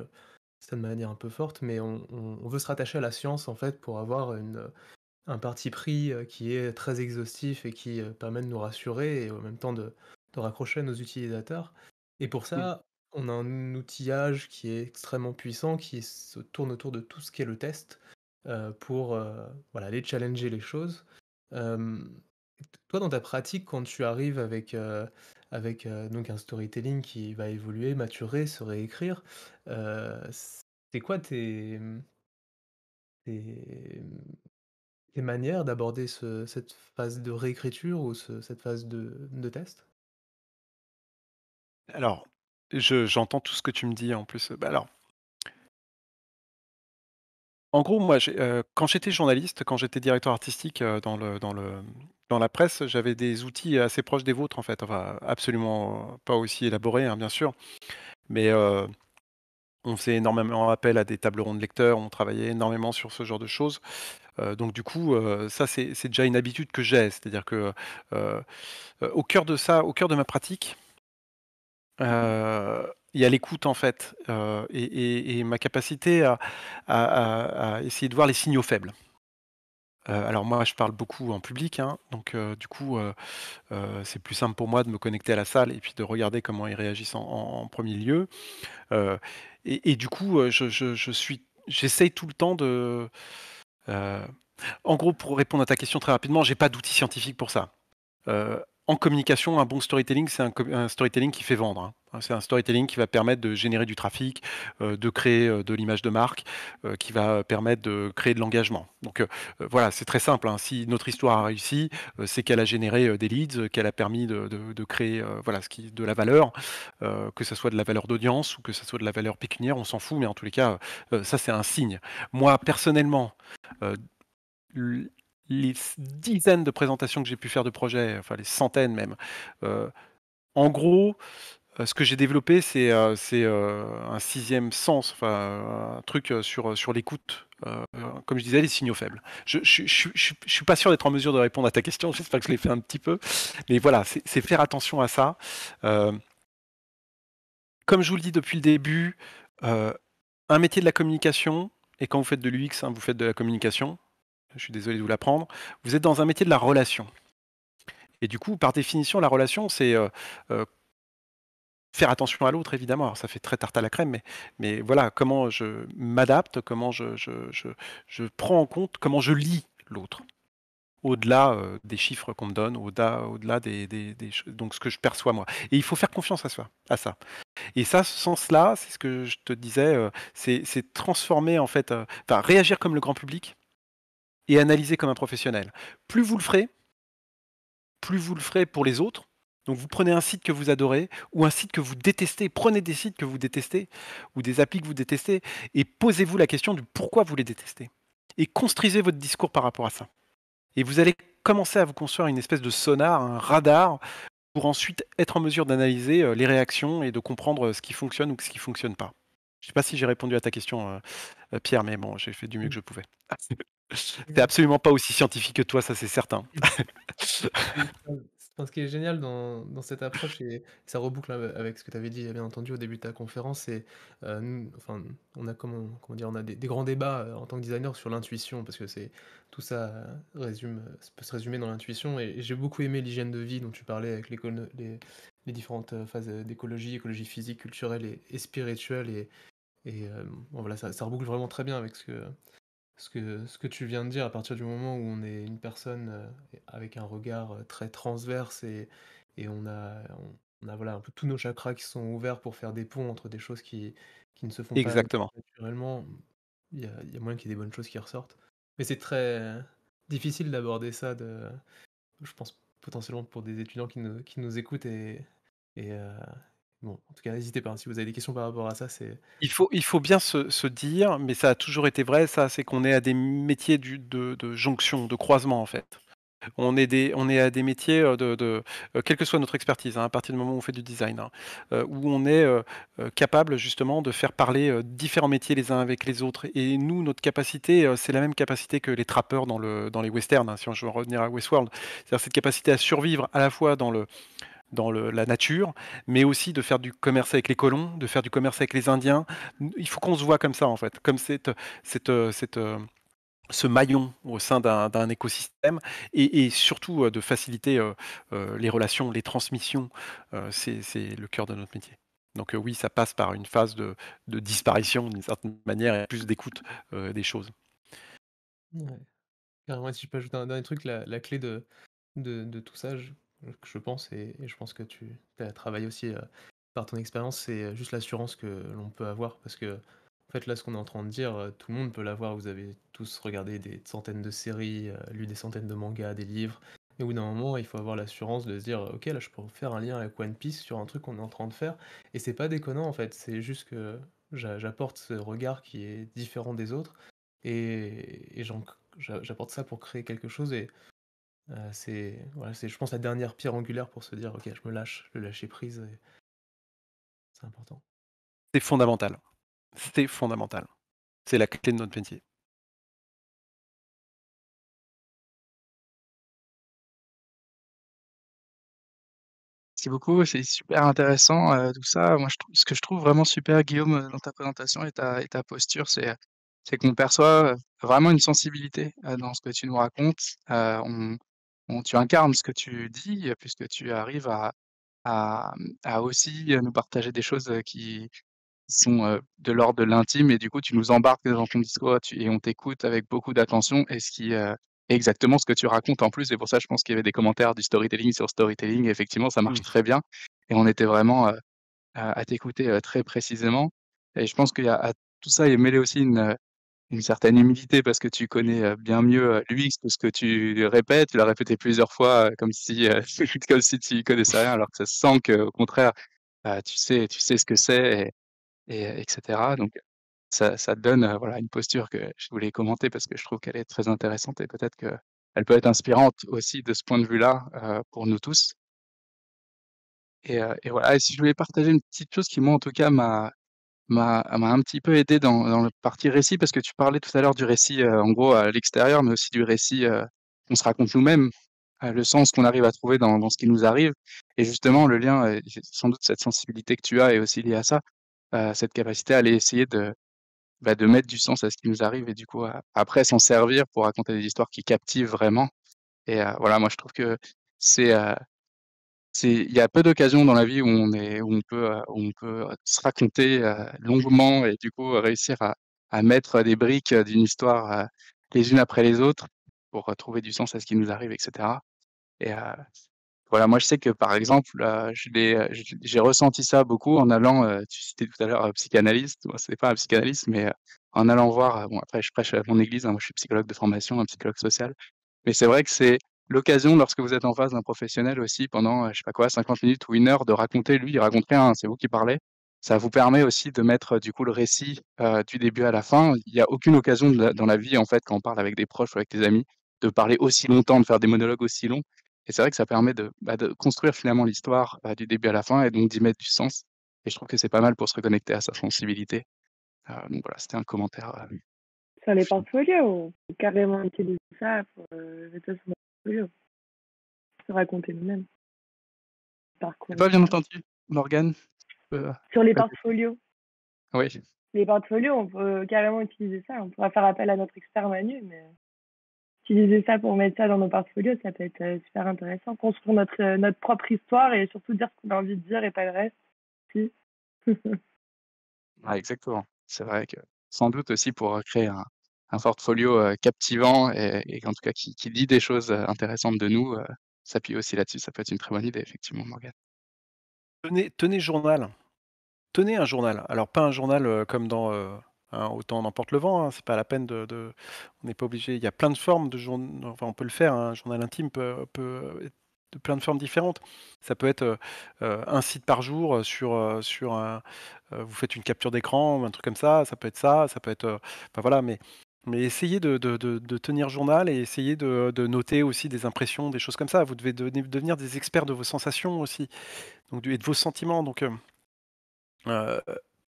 ça de manière un peu forte, mais on veut se rattacher à la science, en fait, pour avoir un parti pris, qui est très exhaustif et qui, permet de nous rassurer et en même temps de raccrocher à nos utilisateurs. Et pour mmh, ça, on a un outillage qui est extrêmement puissant, qui se tourne autour de tout ce qui est le test, pour, voilà, aller challenger les choses. Hem, Toi, dans ta pratique, quand tu arrives avec donc un storytelling qui va évoluer, maturer, se réécrire, c'est quoi tes, tes manières d'aborder cette phase de réécriture ou cette phase de test? alors, j'entends tout ce que tu me dis en plus, bah, alors, en gros, moi, quand j'étais journaliste, quand j'étais directeur artistique, dans la presse, j'avais des outils assez proches des vôtres, en fait. Enfin, absolument pas aussi élaborés, hein, bien sûr, mais on faisait énormément appel à des tables rondes lecteurs, on travaillait énormément sur ce genre de choses. Donc du coup, ça, c'est déjà une habitude que j'ai. C'est-à-dire que, heu au cœur de ça, au cœur de ma pratique, il y a l'écoute, en fait, et ma capacité à essayer de voir les signaux faibles. Alors moi, je parle beaucoup en public, hein, donc du coup, c'est plus simple pour moi de me connecter à la salle et puis de regarder comment ils réagissent en 1er lieu, heu et du coup, j'essaye tout le temps de, heu en gros, pour répondre à ta question très rapidement, j'ai pas d'outils scientifiques pour ça. En communication, un bon storytelling, c'est un storytelling qui fait vendre, hein. C'est un storytelling qui va permettre de générer du trafic, de créer, de l'image de marque, qui va permettre de créer de l'engagement. Donc, voilà, c'est très simple, hein. Si notre histoire a réussi, c'est qu'elle a généré, des leads, qu'elle a permis de créer, voilà, ce qui de la valeur, que ça soit de la valeur d'audience ou que ça soit de la valeur pécuniaire, on s'en fout, mais en tous les cas, ça, c'est un signe. Moi, personnellement, heu L les dizaines de présentations que j'ai pu faire de projets, enfin les centaines même, heu, en gros, ce que j'ai développé, c'est un sixième sens, enfin, un truc, sur l'écoute, comme je disais, les signaux faibles. Je suis pas sûr d'être en mesure de répondre à ta question, j'espère que je l'ai fait un petit peu, mais voilà, c'est faire attention à ça. Hem, Comme je vous le dis depuis le début, heu, un métier de la communication et quand vous faites de l'UX, hein, vous faites de la communication, je suis désolé de vous l'apprendre, vous êtes dans un métier de la relation. Et du coup, par définition, la relation, c'est, heu, faire attention à l'autre évidemment. Alors ça fait très tarte à la crème, mais voilà, comment je m'adapte, comment je prends en compte, comment je lis l'autre. Au-delà, des chiffres qu'on me donne, au-delà des ch donc ce que je perçois moi. Et il faut faire confiance à ça. Et ça, ce sens-là, c'est ce que je te disais, c'est transformer en fait, enfin réagir comme le grand public et analyser comme un professionnel. Plus vous le ferez, plus vous le ferez pour les autres. Donc vous prenez un site que vous adorez ou un site que vous détestez. Prenez des sites que vous détestez ou des applis que vous détestez et posez-vous la question du pourquoi vous les détestez. Et construisez votre discours par rapport à ça. Et vous allez commencer à vous construire une espèce de sonar, un radar, pour ensuite être en mesure d'analyser les réactions et de comprendre ce qui fonctionne ou ce qui ne fonctionne pas. Je ne sais pas si j'ai répondu à ta question, Pierre, mais bon, j'ai fait du mieux que Mmh. je pouvais. C'est Ouais. absolument pas aussi scientifique que toi, ça c'est certain. Et enfin, ce qui est génial dans cette approche et ça reboucle avec ce que tu avais dit, bien entendu, au début de ta conférence, c'est, nous enfin, on a comment dire? On a des grands débats, en tant que designer sur l'intuition parce que c'est tout ça, ça peut se résumer dans l'intuition et j'ai beaucoup aimé l'hygiène de vie dont tu parlais avec les différentes, phases, d'écologie, écologie physique, culturelle et spirituelle bon voilà, ça reboucle vraiment très bien avec ce que tu viens de dire, à partir du moment où on est une personne, avec un regard, très transverse et on a voilà un peu tous nos chakras qui sont ouverts pour faire des ponts entre des choses qui ne se font pas Exactement. naturellement, il y a moyen qu'il y ait des bonnes choses qui ressortent. Mais c'est très difficile d'aborder ça je pense potentiellement pour des étudiants qui nous écoutent et bon, en tout cas, n'hésitez pas, hein, si vous avez des questions par rapport à ça, c'est Il faut bien se dire, mais ça a toujours été vrai ça, c'est qu'on est à des métiers de jonction, de croisement en fait. On est à des métiers, quelle que soit notre expertise, hein, à partir du moment où on fait du design, hein, où on est, capable justement de faire parler, différents métiers les uns avec les autres et nous, notre capacité, c'est la même capacité que les trappeurs dans les westerns, hein, si je veux revenir à Westworld. C'est-à-dire cette capacité à survivre à la fois la nature, mais aussi de faire du commerce avec les colons, de faire du commerce avec les Indiens. Il faut qu'on se voit comme ça en fait, comme ce maillon au sein d'un écosystème et surtout, de faciliter, les relations, les transmissions, c'est le cœur de notre métier. Donc, oui, ça passe par une phase de disparition d'une certaine manière et plus d'écoute, des choses. ouais. Carrément, si je peux ajouter un dernier truc, la clé de tout ça, je pense et je pense que tu as travaillé aussi, par ton expérience, c'est, juste l'assurance que l'on peut avoir. Parce que en fait, là, ce qu'on est en train de dire, tout le monde peut l'avoir. Vous avez tous regardé des centaines de séries, lu des centaines de mangas, des livres et au bout d'un moment, il faut avoir l'assurance de se dire: «OK, là, je peux faire un lien avec One Piece sur un truc qu'on est en train de faire» et c'est pas déconnant, en fait. C'est juste que j'apporte ce regard qui est différent des autres et j'apporte ça pour créer quelque chose et c'est voilà, c'est je pense la dernière pierre angulaire pour se dire: «OK, je me lâche», le lâcher prise et c'est important. C'est fondamental. C'est fondamental. C'est la clé de notre métier. Merci beaucoup, c'est super intéressant, tout ça. Moi, ce que je trouve vraiment super, Guillaume, dans ta présentation et ta posture, c'est qu'on perçoit, vraiment une sensibilité, dans ce que tu nous racontes. Tu incarnes ce que tu dis, puisque tu arrives à aussi, nous partager des choses, qui sont, de l'ordre de l'intime et du coup, tu nous embarques dans ton discours et on t'écoute avec beaucoup d'attention et ce qui, est exactement ce que tu racontes en plus et pour ça, je pense qu'il y avait des commentaires du storytelling sur storytelling. Effectivement, ça marche Mmh. très bien et on était vraiment, à t'écouter, très précisément et je pense qu'il y a à tout ça est mêlé aussi une certaine humilité parce que tu connais, bien mieux, l'UX que ce que tu répètes. Tu l'as répété plusieurs fois, comme si, comme si tu y connaissais rien alors que ça se sent qu'au contraire, tu sais ce que c'est et cetera donc ça te donne, voilà, une posture que je voulais commenter parce que je trouve qu'elle est très intéressante et peut-être qu'elle peut être inspirante aussi de ce point de vue-là, pour nous tous et voilà et si je voulais partager une petite chose qui moi en tout cas m'a un petit peu aidé dans le partie récit parce que tu parlais tout à l'heure du récit, en gros à l'extérieur mais aussi du récit, qu'on se raconte nous-mêmes, le sens qu'on arrive à trouver dans ce qui nous arrive et justement le lien, sans doute cette sensibilité que tu as est aussi liée à ça, cette capacité à aller essayer de mettre du sens à ce qui nous arrive et du coup, après s'en servir pour raconter des histoires qui captivent vraiment et voilà, moi je trouve que c'est, il y a peu d'occasions dans la vie où on peut, se raconter, longuement et du coup, réussir à mettre des briques, d'une histoire, les unes après les autres pour, trouver du sens à ce qui nous arrive et cetera et voilà, moi je sais que par exemple, j'ai ressenti ça beaucoup en allant, tu citais tout à l'heure, psychanalyste, moi c'est pas un psychanalyste mais, en allant voir, bon après je prêche à mon église, hein, moi je suis psychologue de formation, un psychologue social. Mais c'est vrai que l'occasion lorsque vous êtes en face d'un professionnel aussi pendant, je sais pas quoi, 50 minutes ou 1 heure de raconter lui, il raconte rien, hein, c'est vous qui parlez. Ça vous permet aussi de mettre, du coup le récit, du début à la fin. Il y a aucune occasion dans la vie en fait quand on parle avec des proches ou avec des amis, de parler aussi longtemps, de faire des monologues aussi longs et c'est vrai que ça permet de construire finalement l'histoire, du début à la fin et donc d'y mettre du sens et je trouve que c'est pas mal pour se reconnecter à sa sensibilité. Donc voilà, c'était un commentaire, Sur les fin. portfolios, on peut carrément utiliser ça pour mettre ça sur notre portfolio, se raconter nous-mêmes, J'ai parcours et pas bien cetera. entendu, Morgane? Sur les Répéter? portfolios, Oui. on peut carrément utiliser ça. On pourra faire appel à notre expert Manu, mais utiliser ça pour mettre ça dans nos portfolios, ça peut être super intéressant. Construire notre propre histoire et surtout dire ce qu'on a envie de dire et pas le reste. Si. Ouais, exactement. C'est vrai que sans doute aussi pour, créer un portfolio, captivant et en tout cas qui dit des choses, intéressantes de nous, s'appuyer aussi là-dessus, ça peut être une très bonne idée effectivement, Morgane. Tenez journal. Tenez un journal. Alors pas un journal, comme dans, Autant n'emporte le vent, hein, c'est pas la peine on n'est pas obligé, il y a plein de formes de enfin on peut le faire, hein, un journal intime peut être de plein de formes différentes. Ça peut être, 1 site par jour, sur un vous faites une capture d'écran ou un truc comme ça peut être, enfin voilà, mais essayez de tenir journal et essayez de noter aussi des impressions, des choses comme ça. Vous devez devenir des experts de vos sensations aussi, donc et de vos sentiments, donc Heu,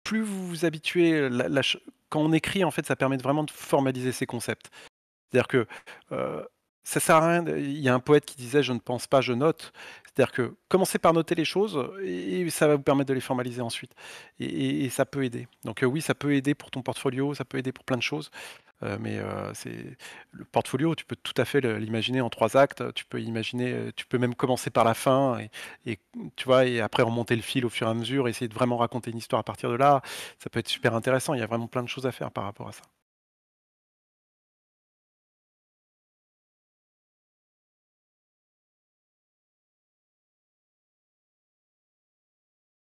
plus vous vous habituez, la ch quand on écrit, en fait, ça permet de vraiment de formaliser ses concepts. C'est-à-dire que, heu, ça sert à rien il y a un poète qui disait: «Je ne pense pas, je note». C'est-à-dire que commencez par noter les choses et ça va vous permettre de les formaliser ensuite et ça peut aider. Donc, oui, ça peut aider pour ton portfolio, ça peut aider pour plein de choses, c'est le portfolio, tu peux tout à fait l'imaginer en 3 actes, tu peux imaginer, tu peux même commencer par la fin et tu vois? Et après remonter le fil au fur et à mesure, essayer de vraiment raconter une histoire à partir de là. Ça peut être super intéressant, il y a vraiment plein de choses à faire par rapport à ça.